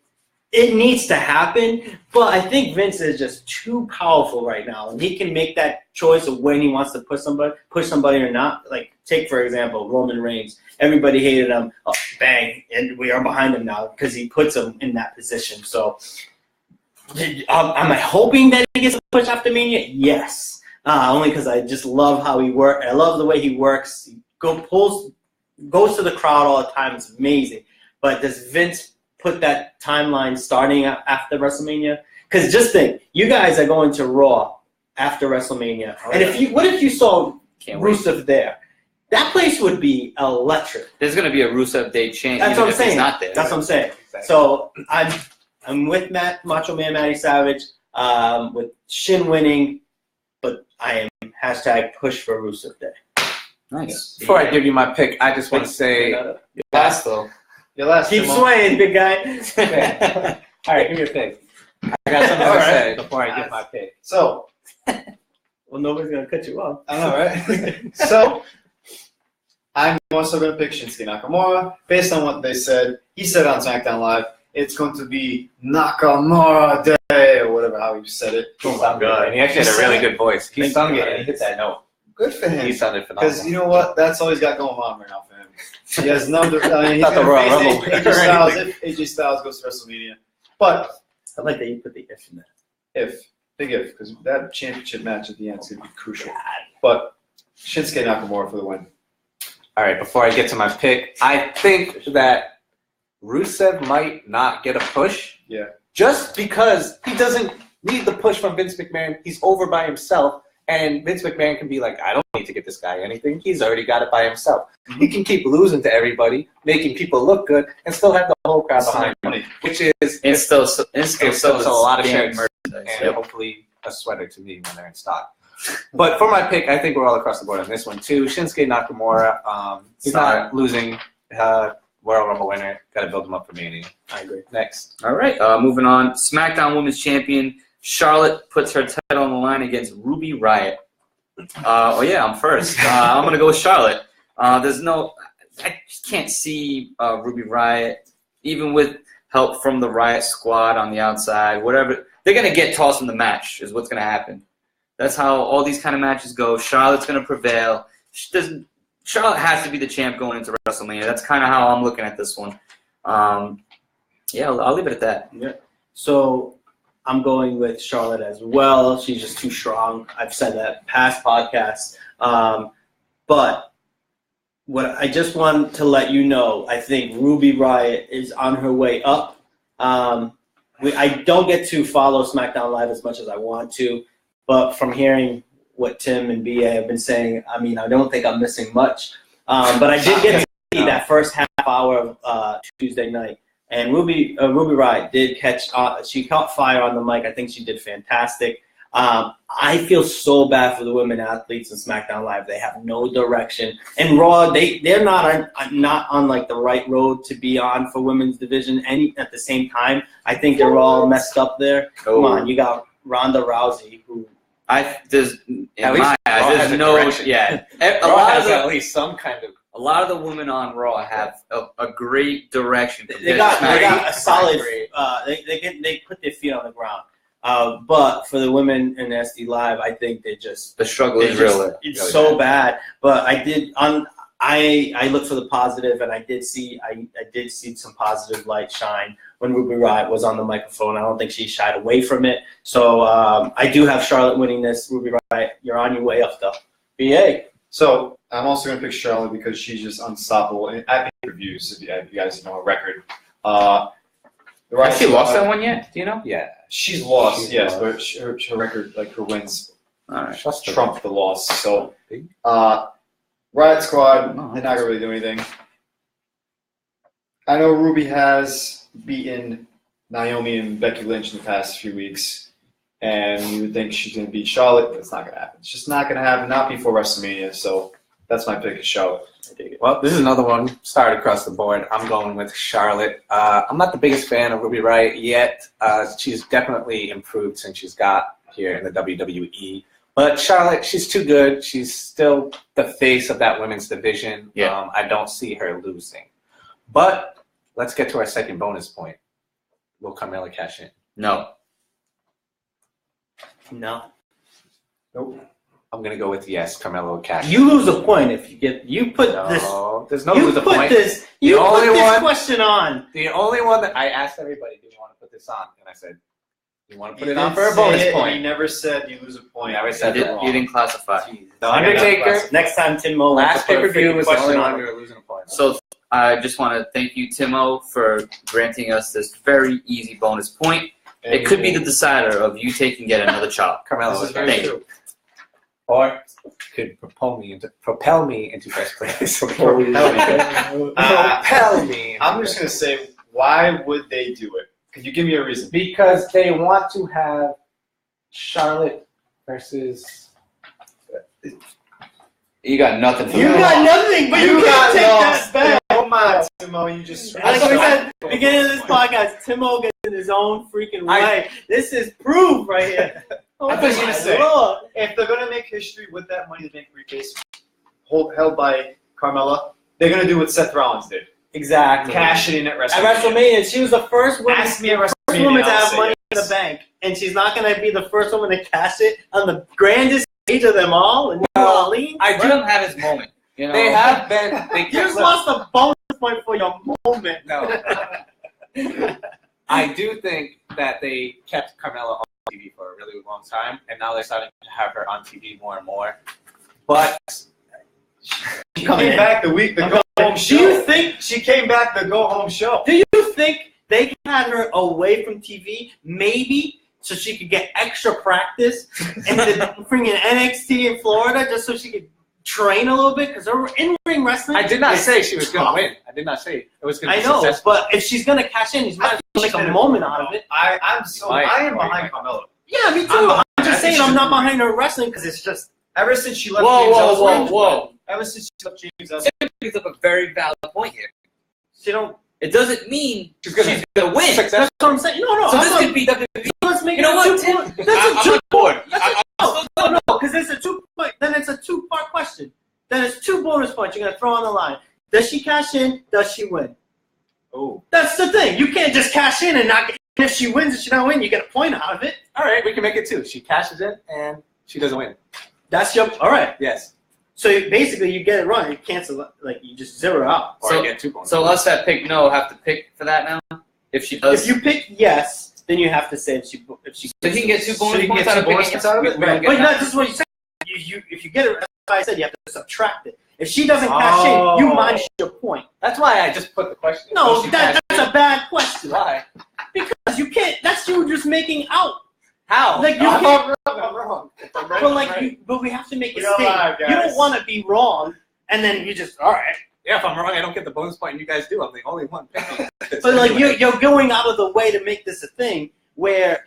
it needs to happen, but I think Vince is just too powerful right now, and he can make that choice of when he wants to push somebody or not. Like, take, for example, Roman Reigns. Everybody hated him. Oh, bang, and we are behind him now because he puts him in that position. So am I hoping that he gets a push after Mania? Yes. Only because I just love how he works. I love the way he works. He goes to the crowd all the time. It's amazing. But does Vince put that timeline starting after WrestleMania? Because just think, you guys are going to Raw after WrestleMania. And what if you saw Rusev there? That place would be electric. There's going to be a Rusev Day chant. That's what I'm saying. He's not there. That's what I'm saying. So I'm with Macho Man Matty Savage, with Shin winning, but I am #push for Rusev Day. Nice. Before I give you my pick, I just want to say Last though. Your last Keep Simone. swaying, big guy. Okay. All right, give me your pick. I got something to say before I give my pick. So, Well, nobody's going to cut you off. I know, right? So, I'm also going to pick Shinsuke Nakamura. Based on what they said, he said on SmackDown Live, it's going to be Nakamura Day, or whatever, how he said it. And he actually had a really good voice. He sung it and he hit that note. Good for him. He sounded phenomenal. Because you know what? That's all he's got going on right now for him. He has no. He's Not the going Royal to Rumble face AJ Styles if AJ Styles goes to WrestleMania. But I like that you put the if in there. big if, because that championship match at the end is going to be crucial. But Shinsuke Nakamura for the win. All right, before I get to my pick, I think that Rusev might not get a push. Yeah. Just because he doesn't need the push from Vince McMahon. He's over by himself. And Vince McMahon can be like, I don't need to get this guy anything. He's already got it by himself. He can keep losing to everybody, making people look good, and still have the whole crowd behind him, which is It still sells a lot of shirts and hopefully a sweater to me when they're in stock. But for my pick, I think we're all across the board on this one too. Shinsuke Nakamura, he's not losing. Royal Rumble winner. Got to build him up for Mania. I agree. Next. All right, moving on. SmackDown Women's Champion Charlotte puts her title on the line against Ruby Riott. I'm first. I'm gonna go with Charlotte. I just can't see Ruby Riott, even with help from the Riott Squad on the outside. Whatever, they're gonna get tossed in the match. Is what's gonna happen. That's how all these kind of matches go. Charlotte's gonna prevail. Charlotte has to be the champ going into WrestleMania. That's kind of how I'm looking at this one. I'll leave it at that. Yeah. So I'm going with Charlotte as well. She's just too strong. I've said that past podcasts. But what I just want to let you know, I think Ruby Riott is on her way up. I don't get to follow SmackDown Live as much as I want to, but from hearing what Tim and BA have been saying, I mean, I don't think I'm missing much. But I did get to see that first half hour of Tuesday night. And Ruby Riott did catch, she caught fire on the mic. I think she did fantastic. I feel so bad for the women athletes in SmackDown Live. They have no direction. And Raw, they're not on like the right road to be on for women's division at the same time. I think they're all messed up there. Come on, you got Ronda Rousey, who there's no direction. Raw has at least some kind of. A lot of the women on Raw have a great direction. They got a solid. They put their feet on the ground. But for the women in SD Live, I think the struggle is real. It's so bad. But I looked for the positive, and I did see some positive light shine when Ruby Riott was on the microphone. I don't think she shied away from it. So I do have Charlotte winning this. Ruby Riott, you're on your way up, though. BA. So I'm also going to pick Charlotte because she's just unstoppable at pay-per-views, if you guys know her record. Has she lost that one yet? Do you know? Yeah. She's lost, yes, but her record, like her wins, trump the loss. So, Riott Squad, they're not going to really do anything. I know Ruby has beaten Naomi and Becky Lynch in the past few weeks. And you would think she's going to beat Charlotte, but it's not going to happen. It's just not going to happen, not before WrestleMania. So that's my pick, is Charlotte. I dig it. Well, this is another one. Started across the board. I'm going with Charlotte. I'm not the biggest fan of Ruby Riott yet. She's definitely improved since she's got here in the WWE. But Charlotte, she's too good. She's still the face of that women's division. Yeah. I don't see her losing. But let's get to our second bonus point. Will Carmella cash in? No. No. Nope. I'm gonna go with yes. Carmella will cash in. You lose a point if you put this. There's no lose a point. You put this question on. The only one that I asked everybody, do you want to put this on? And I said, you want to put it on for a bonus point. You never said you lose a point. Never said you that. You didn't classify. The Undertaker. Next time, Timo. Last pay-per-view was the only one we were losing a point. So I just want to thank you, Timo, for granting us this very easy bonus point. It could be the decider of you taking yet another chop. Carmella was very true. Or could propel me into first place. Propel me. I'm just gonna say, why would they do it? Could you give me a reason? Because they want to have Charlotte versus. You got nothing. You got nothing, but you can't take that back. Come on, Timo. You just. Like we said at the beginning of this podcast, Timo gets in his own freaking way. This is proof right here. I thought you were going to say, if they're going to make history with that Money in the Bank briefcase held by Carmella, they're going to do what Seth Rollins did. Exactly. Cash it in at WrestleMania. At WrestleMania, she was the first woman, Ask me at WrestleMania, woman to I'll have say Money in the Bank. And she's not going to be the first woman to cash it on the grandest stage of them all. And Ali. Let him have his moment. You know? They have been. You just lost a bonus point for your moment. No. I do think that they kept Carmella on TV for a really long time, and now they're starting to have her on TV more and more. But she came back the go-home show. Do you think she came back the go-home show? Do you think they had her away from TV, maybe, so she could get extra practice and then bring in NXT in Florida just so she could train a little bit? Because her in-ring wrestling. I did not say she was going to win. I did not say it was going to be successful. But if she's going to cash in, she's might as well make a moment out of it. I am behind Carmella. Yeah, me too. I'm just saying. saying I'm not behind her wrestling because it's just. Ever since she left Whoa, James whoa, Ellsworth. whoa. Ever since she left James Ellsworth. Tim brings up a very valid point here. She don't. It doesn't mean she's gonna gonna win. That's what I'm saying. No. So I'm this not, could be WWE. let's make You know it what, Tim? That's I'm on board. No, because it's a 2-point. Then it's a 2-part question. Then it's 2 bonus points you're gonna throw on the line. Does she cash in? Does she win? Oh. That's the thing. You can't just cash in and not. If she wins and she don't win, you get a point out of it. All right, we can make it 2. She cashes in and she doesn't win. That's your. All right. Yes. So basically, you get it wrong. You cancel it. Like you just zero out. Or I get 2 bonus. So us that pick no have to pick for that now. If she does, If you pick yes, then you have to say if she. so he can get 2 bonus So you can points get out of 2 bonus picking points out of it? We don't Right. get But no, that. this is what you said. If you get it, that's why I said you have to subtract it. If she doesn't cash in, you minus your point. That's why I just put the question. No, Does she that's cash a bad question. in? Why? Because you can't. That's you just making out. How? Like, you I'm can't- wrong. But we have to make it You're stay. alive, You guys. don't want to be wrong, and then you just all right. Yeah, if I'm wrong, I don't get the bonus point, and you guys do. I'm the only one. But like you're going out of the way to make this a thing where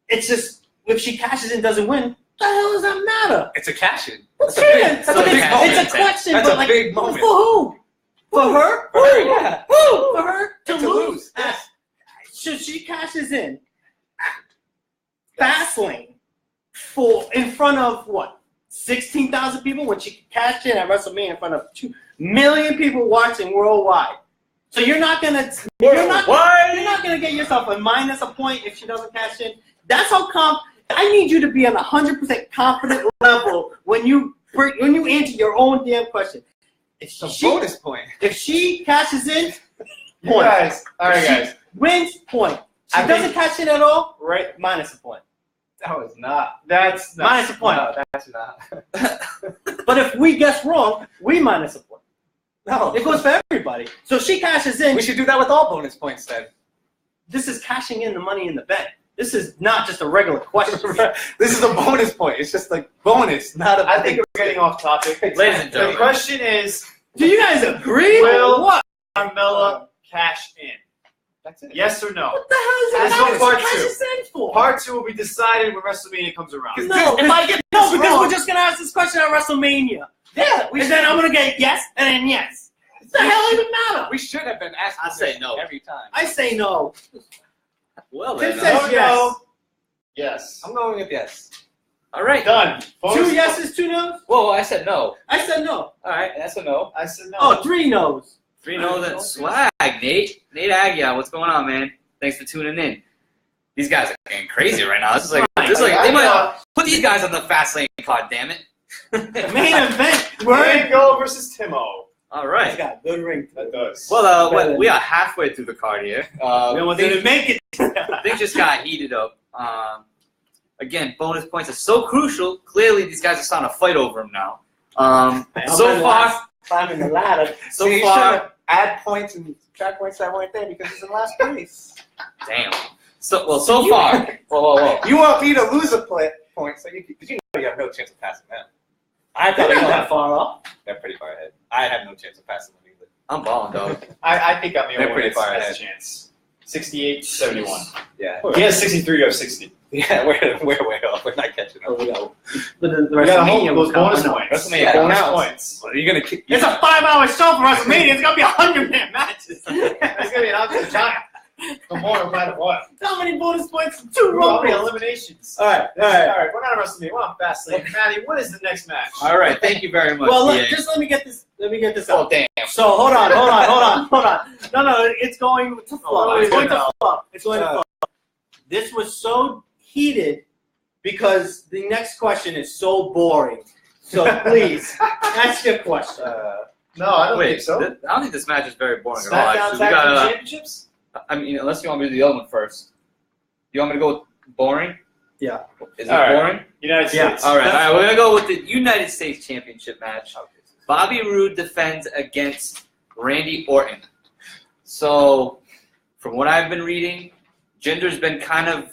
it's just if she cashes in doesn't win, the hell does that matter? It's a cash-in. What's That's a big- That's that's a a big big moment. It's a question, That's but a like big moment. for who? For her? For her, yeah. Who? For her to To lose? lose, yes. So she cashes in Fastlane in front of what? 16,000 people when she cashed in at WrestleMania in front of 2 million people watching worldwide. So you're not gonna get yourself a minus a point if she doesn't cash in. That's how I need you to be on 100% confident level when you answer your own damn question. It's a bonus point. If she cashes in, You point. guys. All right, guys. Wins, point. She I doesn't think- cash in at all, Right. minus a point. That was not. That's not. Minus a point. No, that's not. But if we guess wrong, we minus a point. No. It goes for everybody. So if she cashes in. We should do that with all bonus points then. This is cashing in the money in the bank. This is not just a regular question. This is a bonus point. It's just like bonus, not a. I think we're getting off topic. Ladies and The gentlemen, question is, Do you guys agree? Will- or what? Carmella cash in? That's it. Yes or no? What the hell is Let's that? go part Cash two. is in for? Part 2 will be decided when WrestleMania comes around. No, If I get no, this because wrong- we're just gonna ask this question at WrestleMania. Yeah, And then I'm gonna get yes and then yes. What the hell even matter? We should have been asking. I say this no. every time. I say no. well Tim then, says No, yes. no. Yes. I'm going with yes. all right. Done. 2 yeses, 2 no's? Whoa, I said no. I said no. All right, that's a no. I said no. Oh, 3 no's. 3 no's and swag. Nate Agia, what's going on, man? Thanks for tuning in. These guys are getting crazy right now. This is like they might put these guys on the Fastlane card. Damn it. Main event. Rango versus Timo. All He's right. got a good ring. That does. Well, we are halfway through the card here. We didn't make it. Things just got heated up. Again, bonus points are so crucial. Clearly, these guys are starting to fight over them now. So far, Climbing the ladder. so See, you far, should've add points and subtract points that weren't there because it's in last place. damn. So far, whoa. You want me to lose a point, so you know you have no chance of passing them. I thought we got that far off. They're pretty far ahead. I have no chance of passing them either. I'm balling, dog. I think I'm the They're only pretty one far that has ahead. a chance. 68, 71. Yeah. He has 63, you have 60. Yeah, we're way off. We're not catching up. We got the We got to WrestleMania hold was those bonus coming up. points. WrestleMania bonus counts. points. Well, you're gonna kick. It's a 5-hour show for WrestleMania. It's gonna be 100-minute matches. It's going to be an absolute giant. No more, no matter what. How many bonus points? 2 How many rumbles. eliminations? All right. All right, we're not WrestleMania. We're on Fastlane. Maddie, what is the next match? All right, thank you very much. Well, look, DA. just let me get this. Oh, out. damn. So hold on. No, it's going to flow. It's going to flow. This was so heated because the next question is so boring. So please, ask your question. No, I don't Wait, think so. I don't think this match is very boring at all. SmackDown Actually, we Tag Team got. Championships? I mean, unless you want me to do the other one first. You want me to go with boring? Yeah. Is it All right. boring? United Yeah. States. All right. We're gonna go with the United States Championship match. Bobby Roode defends against Randy Orton. So, from what I've been reading, Jinder's been kind of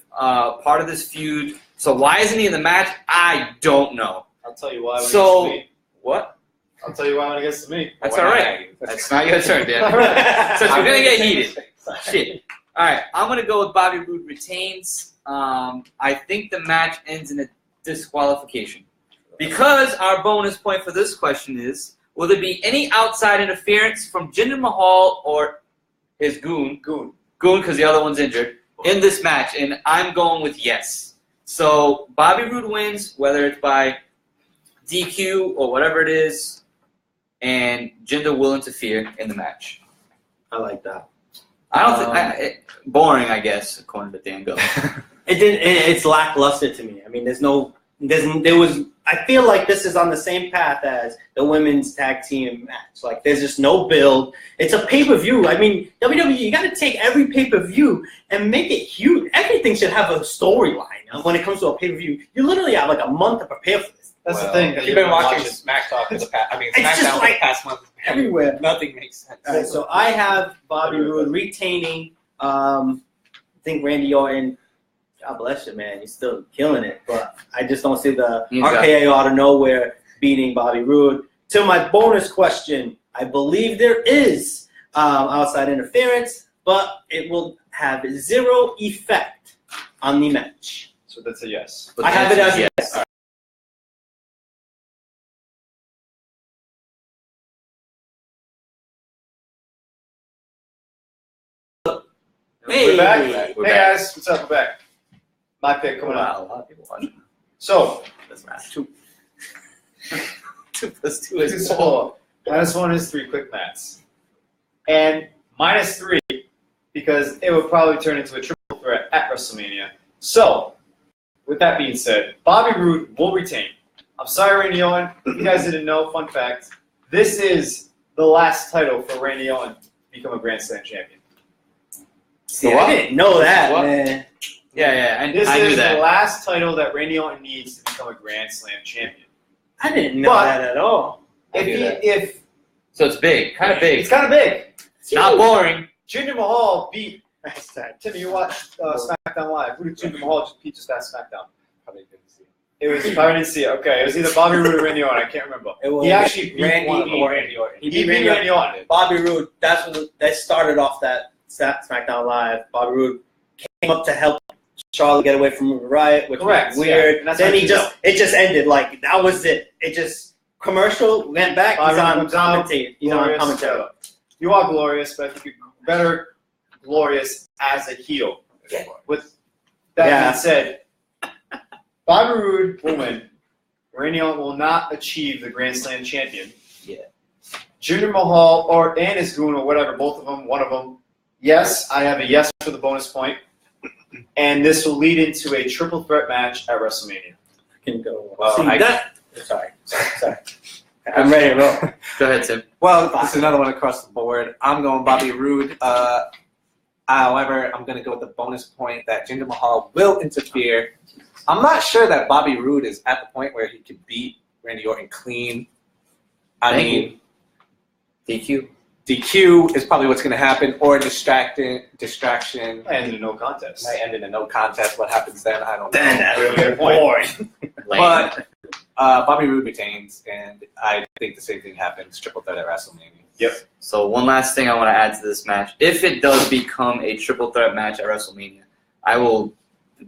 part of this feud. So why isn't he in the match? I don't know. I'll tell you why when So- it gets to me. What? I'll tell you why when it gets to me. That's Why all not? right. That's not your turn, Dan. Since we're gonna get heated. Shit. All right, I'm gonna go with Bobby Roode retains. I think the match ends in a disqualification. Because our bonus point for this question is, will there be any outside interference from Jinder Mahal or his goon, because the other one's injured, in this match? And I'm going with yes. So Bobby Roode wins, whether it's by DQ or whatever it is, and Jinder will interfere in the match. I like that. I don't think boring, I guess, according to Dan Go. It's lackluster to me. I mean, I feel like this is on the same path as the women's tag team match. Like, there's just no build. It's a pay-per-view. I mean, WWE, you got to take every pay-per-view and make it huge. Everything should have a storyline when it comes to a pay-per-view. You literally have like a month to prepare for this. That's the thing. You've been watching SmackTalk for the past. I mean, SmackDown for the past month. Everywhere. Nothing makes sense. All right, so I have Bobby Roode retaining. I think Randy Orton. God bless you, man. He's still killing it, but I just don't see the RKO out of nowhere beating Bobby Roode. To my bonus question, I believe there is outside interference, but it will have zero effect on the match. So that's a yes. I have it as yes. We're back. We're Hey back. guys, what's up? We're back. My pick coming Wow, up. a lot of people watching. So, That's math. 2 plus 2 2 is is 4. 4. -1 is 3 quick maths. And -3 because it would probably turn into a triple threat at WrestleMania. So, with that being said, Bobby Roode will retain. I'm sorry, Randy Orton. If you guys didn't know, fun fact, this is the last title for Randy Orton to become a Grand Slam champion. See, I didn't know that, man. Yeah, This I knew is that. the last title that Randy Orton needs to become a Grand Slam champion. I didn't know But- that at all. If So it's big, kind of big. it's kind of big. Not boring. Jinder Mahal beat. Timmy, you watched SmackDown Live. Who did Jinder Mahal just beat just at SmackDown? Probably didn't see it. It was. I didn't see it. Okay, it was either Bobby Roode or Randy Orton. I can't remember. It was He actually beat Randy one of them. Orton. Randy Orton. He beat Randy Orton. Bobby Roode, that started off that SmackDown Live. Bobby Roode came up to help Charlotte get away from Riot, which Correct, was weird. yeah, and that's Then how it just ended. Like, that was it. It just, commercial, went back, Bobby he's on comes out, commentate. He's on glorious. commentary. You are glorious, but I think you're better glorious as a heel. Yeah. With that Yeah. being said, Bobby Roode will win. Randy Orton will not achieve the Grand Slam champion. Yeah. Jinder Mahal and his goon or whatever, both of them, one of them. Yes, I have a yes for the bonus point. And this will lead into a triple threat match at WrestleMania. Can go. Well, Sorry. I'm ready to roll. Go ahead, Tim. Well, this is another one across the board. I'm going Bobby Roode. However, I'm going to go with the bonus point that Jinder Mahal will interfere. I'm not sure that Bobby Roode is at the point where he could beat Randy Orton clean. Thank DQ. DQ is probably what's going to happen, or distraction. And a no contest. Might end in a no contest. What happens then, I don't know. Then that really Good point. boring. But Bobby Roode retains, and I think the same thing happens. Triple threat at WrestleMania. Yep. So one last thing I want to add to this match. If it does become a triple threat match at WrestleMania, I will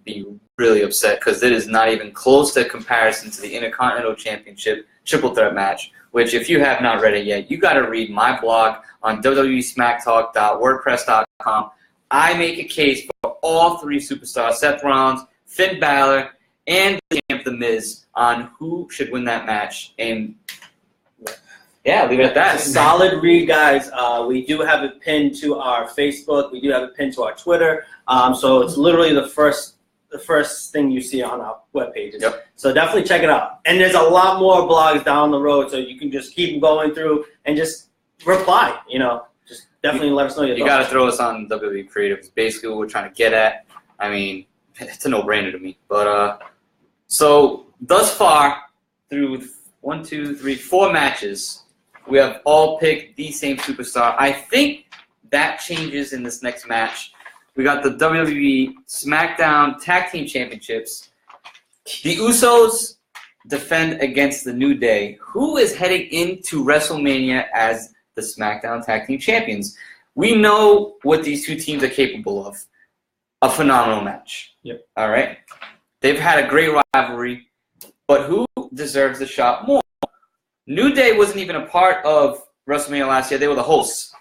be really upset because it is not even close to comparison to the Intercontinental Championship triple threat match, which if you have not read it yet, you got to read my blog on www.smacktalk.wordpress.com. I make a case for all 3 superstars, Seth Rollins, Finn Balor, and the champ, The Miz, on who should win that match. And yeah, leave it at that. It's a solid read, guys. We do have it pinned to our Facebook. We do have it pinned to our Twitter. So it's literally the first thing you see on our webpages. Yep. So definitely check it out. And there's a lot more blogs down the road, so you can just keep going through and just reply. Just definitely let us know your You thoughts. got to throw us on WWE Creative. It's basically what we're trying to get at. I mean, it's a no-brainer to me. But so thus far, through 4 matches, we have all picked the same superstar. I think that changes in this next match. We got the WWE SmackDown Tag Team Championships. The Usos defend against the New Day, who is heading into WrestleMania as the SmackDown Tag Team Champions. We know what these 2 teams are capable of. A phenomenal match. Yep. All right? They've had a great rivalry. But who deserves the shot more? New Day wasn't even a part of WrestleMania last year. They were the hosts.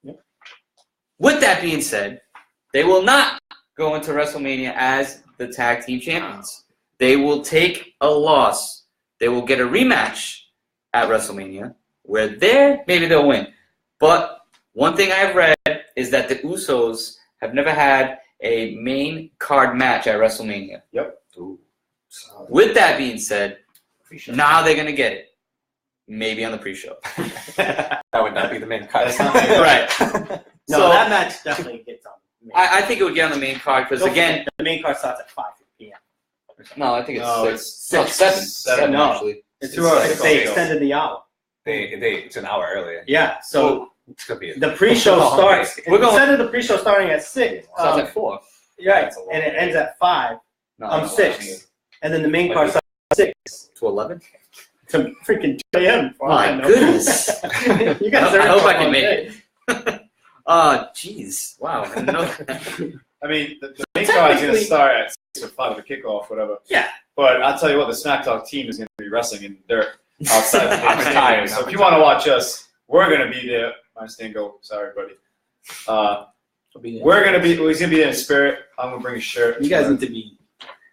Yep. With that being said, they will not go into WrestleMania as the tag team champions. They will take a loss. They will get a rematch at WrestleMania where maybe they'll win. But one thing I've read is that the Usos have never had a main card match at WrestleMania. Yep. Ooh. With that being said, now they're going to get it. Maybe on the pre-show. That would not be the main card. Right. No, So- that match definitely gets on. The main I think it would get on the main card because, Don't again, forget, the main card starts at 5 p.m. no, I think it's No, 6. it's No, six. 7. Seven, no. actually. It's 2 hours. They extended the hour. It's an hour earlier. Yeah, so It's gonna be the pre-show Oh, starts. We're going- Instead of the pre-show starting at 6, Starts at 4. right, That's a long and it day. ends at 5. No, 6, and then the main card starts at 6 to 11. to freaking 2 a.m. for all I My know. goodness. You guys are I hope I on can make day. it. Jeez. Wow. I didn't know that. I mean, the main card is going to start at 6 or 5 of the kickoff, whatever. Yeah. But I'll tell you what, the SmackTalk team is going to be wrestling in dirt outside the I'm stadium. retired. So if you want to watch us, we're going to be there. My Stango, sorry, buddy. We're going to be. He's going to be there in spirit. I'm going to bring a shirt. You guys need to be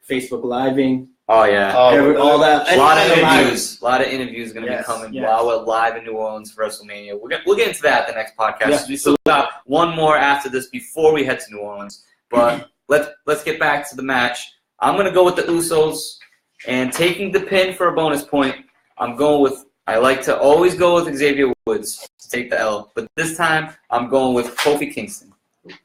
Facebook living, Oh, yeah. all that. A lot of Live. interviews. A lot of interviews going to be Yes, coming yes. while we're live in New Orleans for WrestleMania. We'll get into that at the next podcast. Yeah. We still got one more after this before we head to New Orleans. But let's get back to the match. I'm going to go with the Usos. And taking the pin for a bonus point, I'm going with, I like to always go with Xavier Woods to take the L. But this time, I'm going with Kofi Kingston.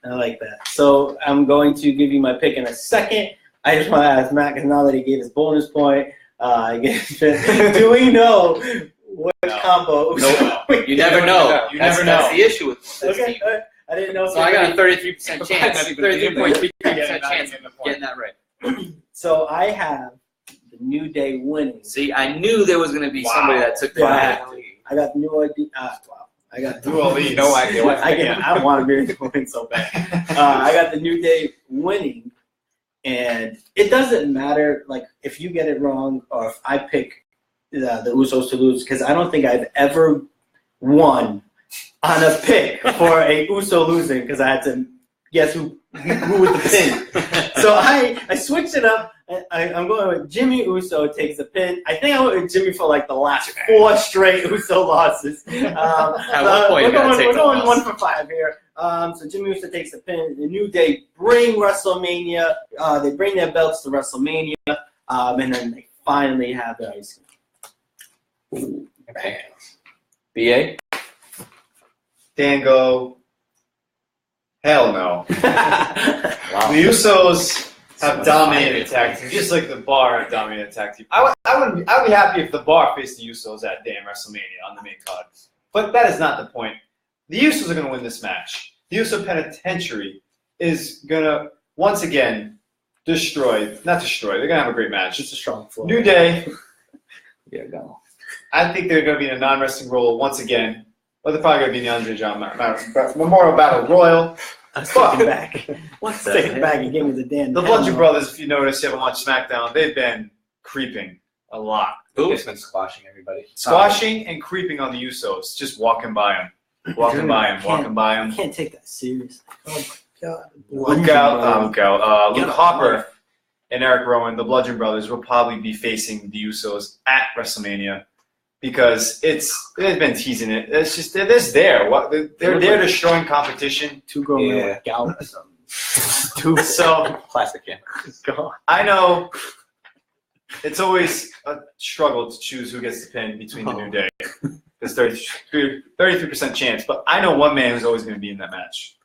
I like that. So I'm going to give you my pick in a second. I just want to ask Matt, because now that he gave his bonus point, do we know what combo? No. You never know. You That's never know. the issue with this Okay, team. I didn't know. So I got a 33% chance, Not even in there. 33.3% Yeah, not chance even the of point. getting that right. So I have the New Day winning. See, I knew there was going to be somebody that took Yeah. that. I got New Idea. Wow. I got New Orleans. No idea what. I want to be able to win so bad. I got the New Day winning, and it doesn't matter like if you get it wrong or if I pick the Usos to lose, because I don't think I've ever won on a pick for a Uso losing because I had to guess who with the pin. So I switched it up. I'm going with Jimmy Uso takes the pin. I think I went with Jimmy for like the last 4 straight Uso losses. At one point, you gotta take we're the going loss. 1 for 5 here. So Jimmy Uso takes the pin. The New Day bring WrestleMania. They bring their belts to WrestleMania, and then they finally have their ice cream. BA? Dango. Hell no. Wow. The Usos have dominated tag team, just like the Bar have dominated tag team. I would be happy if the Bar faced the Usos at damn WrestleMania on the main card. But that is not the point. The Usos are going to win this match. The Uso Penitentiary is going to, once again, not destroy. They're going to have a great match. It's a strong floor. New Day, Yeah, go. I think they're going to be in a non-wrestling role once again. But they're probably going to be in the Andre John Memorial Battle Royal. I was taking back. What's Take it back and give me the damn. The Bludgeon Brothers, if you notice, you haven't watched SmackDown, they've been creeping a lot. It's been squashing everybody. Squashing and creeping on the Usos, just walking by them. Walking by them. I can't take that serious. Oh my god. Luke Hopper and Eric Rowan, the Bludgeon Brothers, will probably be facing the Usos at WrestleMania because they've been teasing it. It's just they're just there. They're there destroying competition. 2 grown men Yeah. like gout or something. So Plastic can. God. I know it's always a struggle to choose who gets the pin between the New Day. There's 33% chance, but I know one man who's always going to be in that match.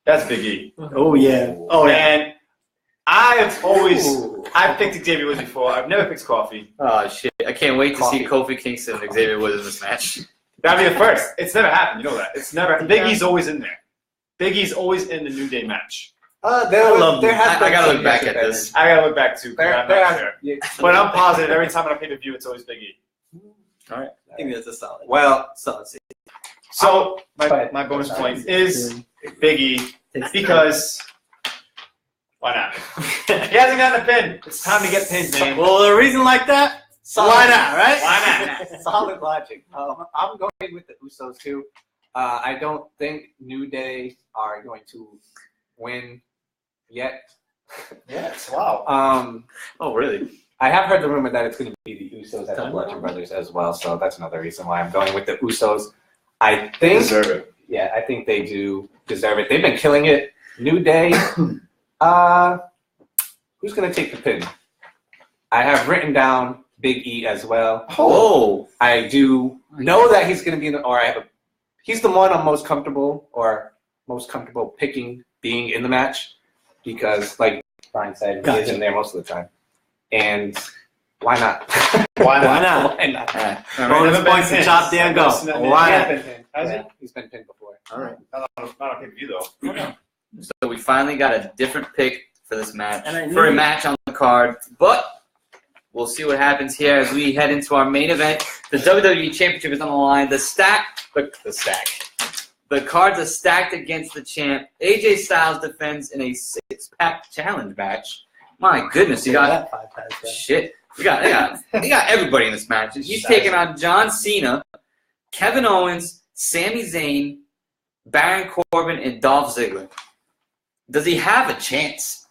That's Big E. Oh yeah. Oh yeah. And I've picked Xavier Woods before. I've never picked Coffee. Oh, shit. I can't wait to see Coffee. Kofi Kingston and Xavier Woods in this match. That'd be the first. It's never happened. You know that. It's never. Big E's always in there. Big E's always in the New Day match. There love has I been gotta some look back yes at this. I gotta look back too. 'cause There, I'm there not has- sure. yeah. But I'm positive every time I pay per view, it's always Big E. I think that's a solid. Well, Solid. So But- my bonus point is Big E because Why not? He hasn't gotten a pin. It's time to get pinned, man. Well, a reason like that, why not, right? Why not? Solid logic. I'm going with the Usos too. I don't think New Day are going to win yet. Yes. Wow. Oh, really? I have heard the rumor that it's going to be the Usos at the Bludgeon Brothers as well, so that's another reason why I'm going with the Usos. I think Deserve it. Yeah, I think they do deserve it. They've been killing it. New Day. Who's going to take the pin? I have written down Big E as well. Oh. I do know that he's going to be in the, or he's the one I'm most comfortable picking being in the match because, like Brian said, he is in there most of the time. And why not? Why not? Why not? Bonus points to Chop Dan Go. Why not? Has he? He's been pinned before. All right. Not on pay-per-view though. So we finally got a different pick for this match, And for a match on the card. But we'll see what happens here as we head into our main event. The WWE Championship is on the line. The cards are stacked against the champ. AJ Styles defends in a 6-pack challenge match. My goodness, you got that 5 times. shit. They got everybody in this match. He's taking on John Cena, Kevin Owens, Sami Zayn, Baron Corbin, and Dolph Ziggler. Does he have a chance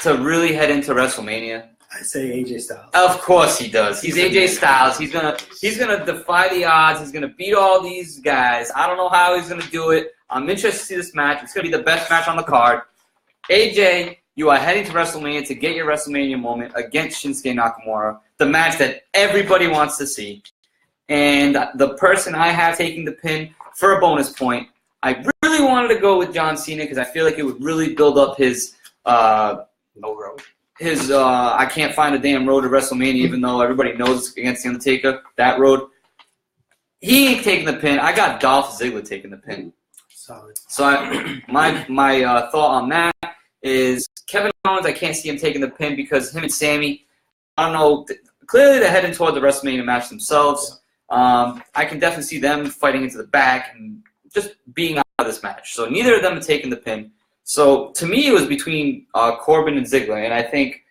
to really head into WrestleMania? I say AJ Styles. Of course he does. He's AJ Styles. He's gonna defy the odds. He's gonna beat all these guys. I don't know how he's gonna do it. I'm interested to see this match. It's gonna be the best match on the card. AJ, you are heading to WrestleMania to get your WrestleMania moment against Shinsuke Nakamura, the match that everybody wants to see. And the person I have taking the pin for a bonus point, I really wanted to go with John Cena because I feel like it would really build up his no road. His I can't find a damn road to WrestleMania, even though everybody knows it's against The Undertaker, that road. He ain't taking the pin. I got Dolph Ziggler taking the pin. Solid. So my thought on that is Kevin Owens, I can't see him taking the pin because him and Sammy, I don't know, clearly they're heading toward the WrestleMania match themselves. I can definitely see them fighting into the back and just being out of this match. So neither of them are taking the pin. So to me, it was between Corbin and Ziggler, and I think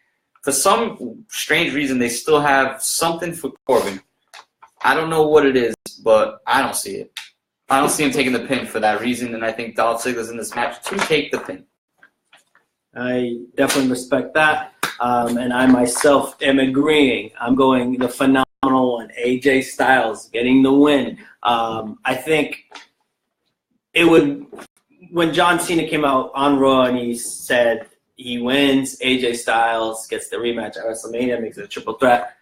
for some strange reason they still have something for Corbin. I don't know what it is, but I don't see it. I don't see him taking the pin for that reason, and I think Dolph Ziggler's in this match to take the pin. I definitely respect that, and I myself am agreeing. I'm going the phenomenal one, AJ Styles, getting the win. I think it would, when John Cena came out on Raw and he said he wins, AJ Styles gets the rematch at WrestleMania, makes it a triple threat.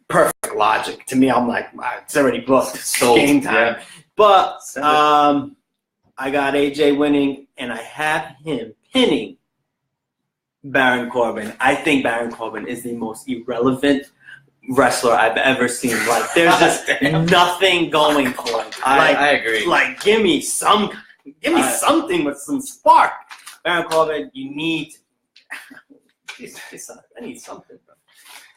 Perfect logic. To me, I'm like, it's already booked. It's game time. Yeah. But I got AJ winning, and I have him pinning Baron Corbin. I think Baron Corbin is the most irrelevant wrestler I've ever seen. Like, there's just nothing going for him. I agree. Like, give me something with some spark. Baron Corbin, you need. I need something, bro.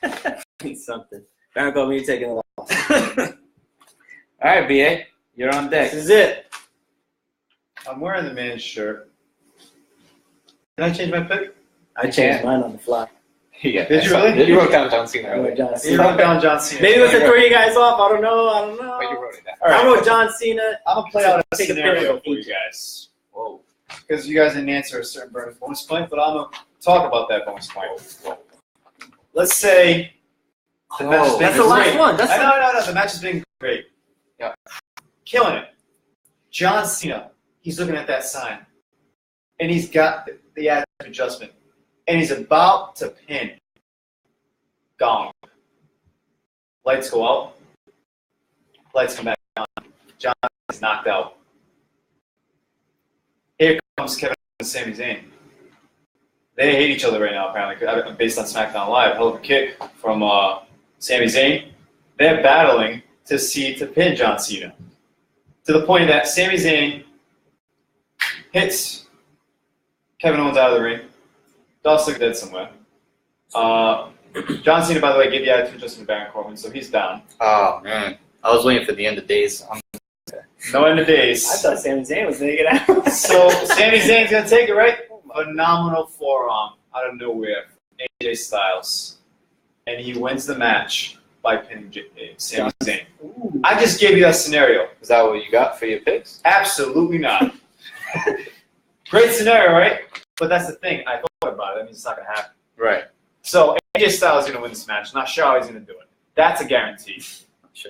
I need something. Baron Corbin, you're taking a loss. All right, BA, you're on deck. This is it. I'm wearing the man's shirt. Did I change my pick? I changed mine on the fly. Yeah. Did you really? You wrote down John Cena I wrote earlier. John You Cena. wrote down John Cena. Maybe it was to throw you guys off. I don't know. But you wrote it down. All right. I wrote John Cena. I'm going to play out a Take a scenario picture. for you guys. Whoa. Because you guys didn't answer a certain bonus point, but I'm going to talk about that bonus point. Whoa. Let's say the match has been That's the last great. one. No. The match has been great. Yeah. Killing it. John Cena, he's looking at that sign. And he's got the attitude adjustment. And he's about to pin. Gong. Lights go out. Lights come back on. John is knocked out. Here comes Kevin and Sami Zayn. They hate each other right now, apparently, based on SmackDown Live. Hell of a kick from Sami Zayn. They're battling to pin John Cena. To the point that Sami Zayn hits Kevin Owens out of the ring. Dolph Ziggler dead somewhere. John Cena, by the way, gave the attitude just to Baron Corbin, so he's down. Oh, man. I was waiting for the end of days. No end of days. I thought Sami Zayn was going to get out. So Sami Zayn's going to take it, right? Phenomenal forearm. out of nowhere from AJ Styles, and he wins the match by pinning Sami Zayn. I just gave you that scenario. Is that what you got for your picks? Absolutely not. Great scenario, right? But that's the thing. I thought about it. That means it's not going to happen. Right. So AJ Styles is going to win this match. Not sure how he's going to do it. That's a guarantee.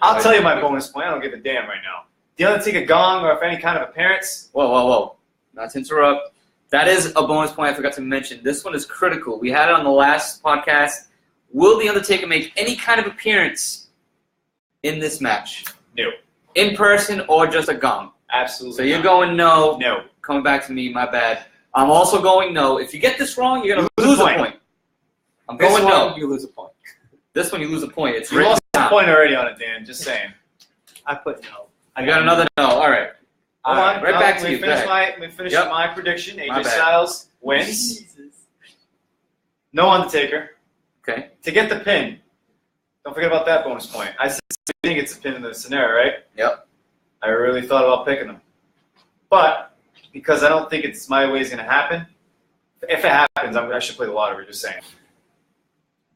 I'll tell you my bonus point. I don't give a damn right now. The Undertaker gong or if any kind of appearance. Whoa. Not to interrupt. That is a bonus point I forgot to mention. This one is critical. We had it on the last podcast. Will The Undertaker make any kind of appearance in this match? No. In person or just a gong? Absolutely. So you're going no. No. Coming back to me, my bad. I'm also going no. If you get this wrong, you're going to lose a point. I'm going no. You lose a point. This one, you lose a point. It's You written lost a down. point already on it, Dan. Just saying. I put no. I got another no. All right. Hold on. Right back to you. Let me finish Yep. my prediction. My AJ bad. Styles wins. No Undertaker. Okay. To get the pin. Don't forget about that bonus point. I think it's a pin in the scenario, right? Yep. I really thought about picking them. But because I don't think it's my way is going to happen, if it happens, I should play the lottery, just saying.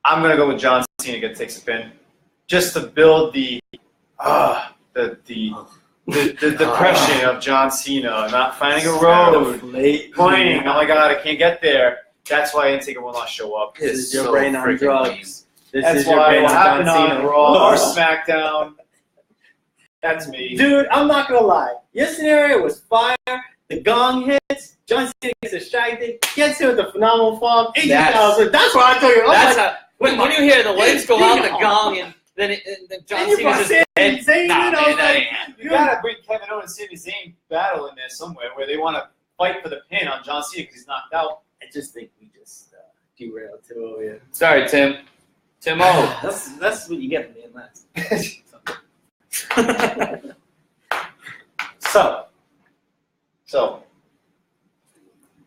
I'm going to go with John Cena takes a pin. Just to build the depression of John Cena, not finding a road, pointing, oh my God, I can't get there. That's why Undertaker will not show up. This is your brain on drugs. This That's is your why brain it will on happen John on Cena. Raw or SmackDown. That's me. Dude, I'm not gonna lie. Your scenario was fire. The gong hits. John Cena gets distracted. Gets hit with the phenomenal form. That's why I told you. That's how, when you hear the lights go out, the gong, and then John And you Cena's brought just Sami Zayn Nah, in, I man, was that like, ain't- You gotta bring Kevin Owens and Sami Zayn battle in there somewhere where they want to fight for the pin on John Cena because he's knocked out. I just think we just derailed too over here. Sorry, Tim. Tim O. That's what you get for being last. So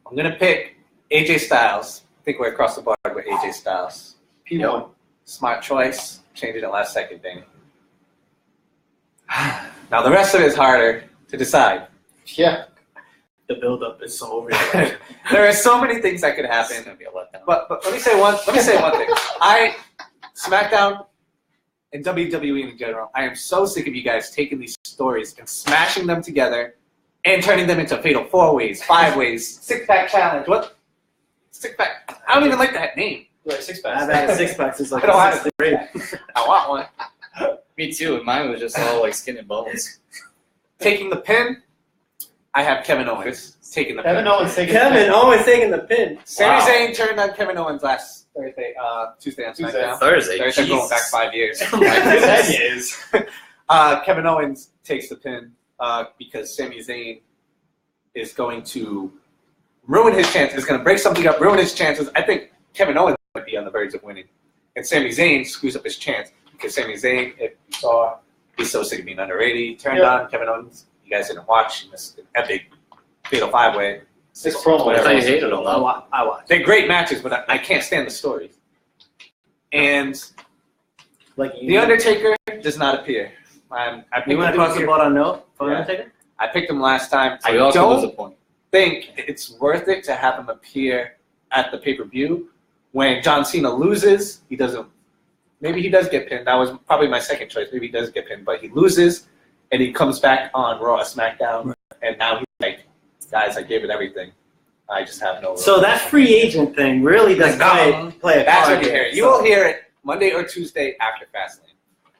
I'm going to pick AJ Styles. I think we're across the board with AJ Styles. P1. Smart choice. Changing it last second thing. Now, the rest of it is harder to decide. Yeah. The build-up is so over. There are so many things that could It's happen. gonna be a letdown. But let me say one thing. SmackDown and WWE in general, I am so sick of you guys taking these stories and smashing them together and turning them into fatal 4-ways, 5-ways, 6-pack challenge. What? 6-pack. I don't even like that name. Like 6-pack. I've had a six-pack since like I don't have sixth grade. I want one. Me too. And mine was just all like skin and bones. Taking the pin, I have Kevin Owens taking the Kevin pin. Owens taking Kevin Owens taking the pin. Sami Wow. Zayn turned on Kevin Owens last Tuesday on Tuesday. SmackDown. Thursday. They're going Jesus. back 5 years. Oh my goodness. 10 years. Kevin Owens takes the pin because Sami Zayn is going to ruin his chances. Is going to break something up, ruin his chances. I think Kevin Owens might be on the verge of winning. And Sami Zayn screws up his chance because Sami Zayn, if you saw, he's so sick of being underrated. He turned on Kevin Owens. You guys didn't watch. It's an epic fatal 5-way. This promo. I thought you hated them. I watched. They're great matches, but I can't stand the stories. And Like The Undertaker does not appear. I You want to cross the board on no for Yeah. Undertaker? I picked him last time. So I we also lose a don't point. think it's worth it to have him appear at the pay-per-view. When John Cena loses, he doesn't. Maybe he does get pinned. That was probably my second choice. Maybe he does get pinned, but he loses, and he comes back on Raw or SmackDown, and now he's like, guys, I gave it everything. I just have no. So that free agent thing really does play a That's part what you here. hear. You will hear it Monday or Tuesday after Fastlane.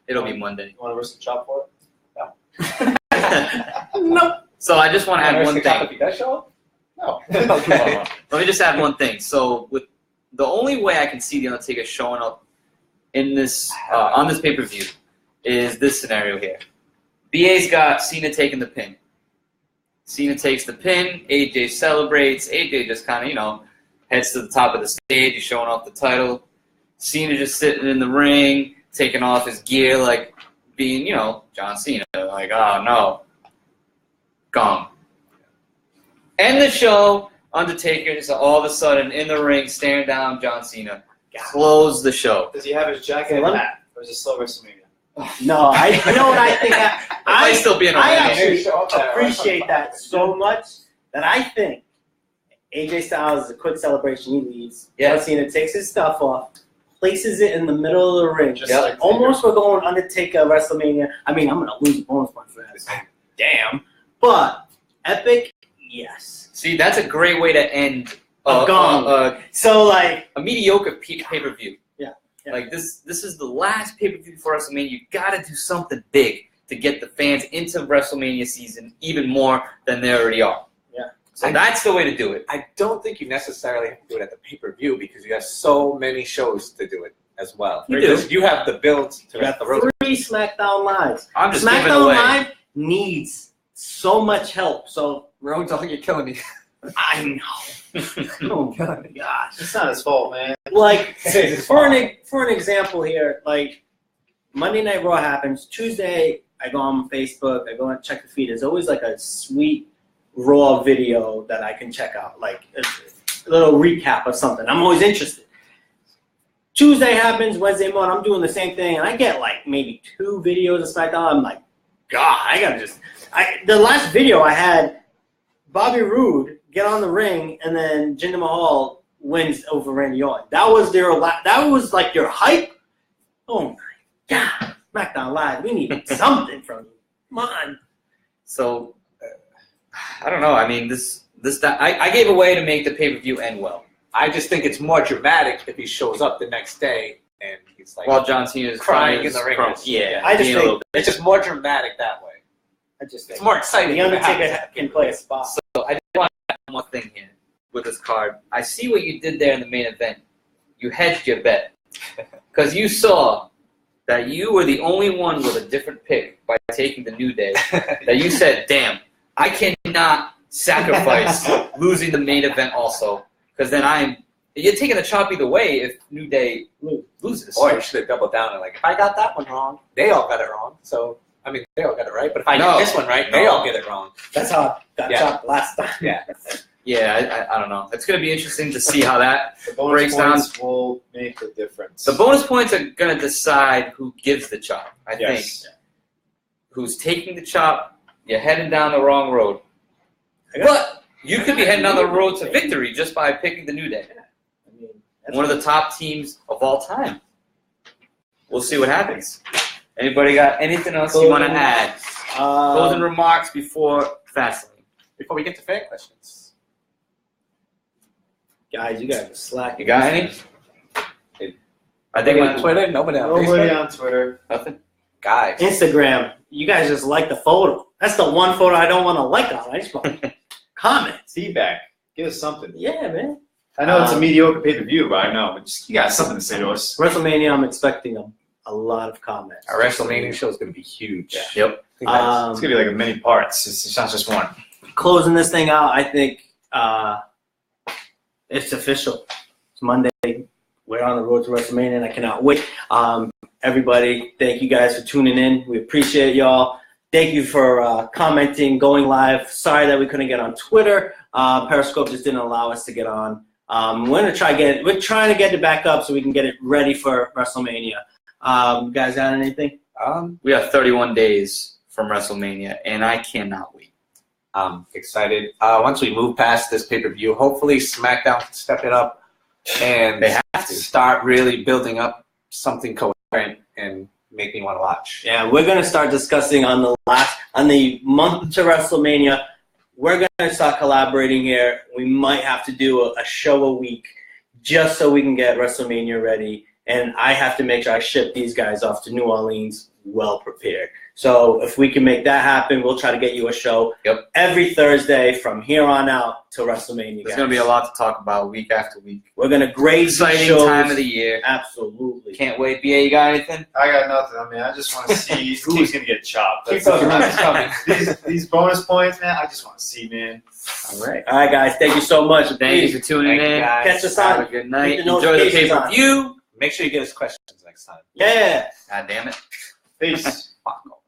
It'll be Monday. You want to risk the chop for No. So I just want to add one If thing. he does show up? No. Okay. Let me just add one thing. So with the only way I can see the Undertaker showing up in this on this pay-per-view is this scenario here. BA's got Cena taking the pin. Cena takes the pin. AJ celebrates. AJ just kind of, heads to the top of the stage. He's showing off the title. Cena just sitting in the ring, taking off his gear, like being, John Cena. Like, oh no. Gone. End the show. Undertaker is all of a sudden in the ring, staring down John Cena. Close the show. Does he have his jacket and hat, or is it still WrestleMania? No, you know what I think? It might still be in a I ring. actually Show up there. appreciate that so much that I think AJ Styles is a quick celebration. He leaves. Yeah. John Cena takes his stuff off, places it in the middle of the ring. Just like Almost we're going Undertaker WrestleMania. I mean, I'm going to lose a bonus point for that. So, damn. But epic, yes. See, that's a great way to end A gong. So, like, a mediocre pay-per-view. Yeah. Like, this is the last pay-per-view for WrestleMania. You got to do something big to get the fans into WrestleMania season even more than they already are. Yeah. So that's the way to do it. I don't think you necessarily have to do it at the pay-per-view because you have so many shows to do it as well. You Because do. you have the build to you got the road. 3 SmackDown Lives. I'm just giving SmackDown away. Live needs so much help. So, Road dog, you're killing me. I know. Oh, my gosh. It's not his fault, man. Like, for an example here, like, Monday Night Raw happens. Tuesday, I go on Facebook. I go and check the feed. There's always, like, a sweet Raw video that I can check out. Like, a little recap of something. I'm always interested. Tuesday happens. Wednesday morning, I'm doing the same thing. And I get, like, maybe 2 videos of SmackDown. I'm like, God, I got to just... the last video I had, Bobby Roode get on the ring, and then Jinder Mahal wins over Randy Orton. That was that was like your hype. Oh my God, SmackDown Live, we need something from you. Come on. So, I don't know. I mean, I gave away to make the pay-per-view end well. I just think it's more dramatic if he shows up the next day and he's like While John Cena is crying in the ring. Yeah, I just being a think- little bit. It's just more dramatic that way. I just think It's more exciting. The when it Undertaker happens. can play a spot. So I just want to add one more thing here with this card. I see what you did there in the main event. You hedged your bet because you saw that you were the only one with a different pick by taking the New Day. That you said, "Damn, I cannot sacrifice losing the main event also because then you're taking a chop either way if New Day loses." Or you should have doubled down and like, if I got that one wrong, they all got it wrong. So I mean, they all got it right. But if I No. get this one right, they No. all get it wrong. That's how I got Yeah. chopped last time. Yeah. Yeah, I don't know. It's going to be interesting to see how that The bonus breaks down. points will make the difference. The bonus points are going to decide who gives the chop, I Yes. think. Who's taking the chop, you're heading down the wrong road. I got- But you could be heading down the road to victory just by picking the New Day. I mean, that's One of the top teams of all time. We'll see what happens. Anybody got anything else you want to add? Closing remarks before Fastlane. Before we get to fan questions. guys, you guys are slacking. You got any? I think Nobody on Twitter, nobody on Nobody Facebook. on Twitter. nothing. Guys. Instagram, you guys just like the photo. That's the one photo I don't want to like on. I just want to comment. Feedback. Give us something. Yeah, man. I know it's a mediocre pay-per-view, but I know. But just, you got something to say to us. WrestleMania, I'm expecting a lot of comments. Our WrestleMania show is going to be huge. Yep. It's going to be like a many parts. It's not just one. Closing this thing out, I think it's official. It's Monday. We're on the road to WrestleMania, and I cannot wait. Everybody, thank you guys for tuning in. We appreciate y'all. Thank you for commenting, going live. Sorry that we couldn't get on Twitter. Periscope just didn't allow us to get on. We're trying to get it back up so we can get it ready for WrestleMania. You guys got anything? We have 31 days from WrestleMania, and I cannot wait. I'm excited. Once we move past this pay-per-view, hopefully SmackDown can step it up and They have to. start really building up something coherent and make me want to watch. Yeah, we're gonna start discussing on the month to WrestleMania. We're gonna start collaborating here. We might have to do a show a week just so we can get WrestleMania ready. And I have to make sure I ship these guys off to New Orleans well prepared. So if we can make that happen, we'll try to get you a show every Thursday from here on out to WrestleMania. There's going to be a lot to talk about week after week. We're gonna grade these Exciting shows. time of the year. Absolutely. Can't wait. BA, you got anything? I got nothing. I mean, I just want to see who's going to get chopped. Keep That's those it. runs coming. These bonus points, man, I just want to see, man. All right, guys. Thank you so much. Thank you for tuning Thank you, in. guys. Catch us Have on. a good night. Hit the Enjoy the notifications on. pay-per-view. Make sure you get us questions next time. Yeah. God damn it. Peace. Fuck off.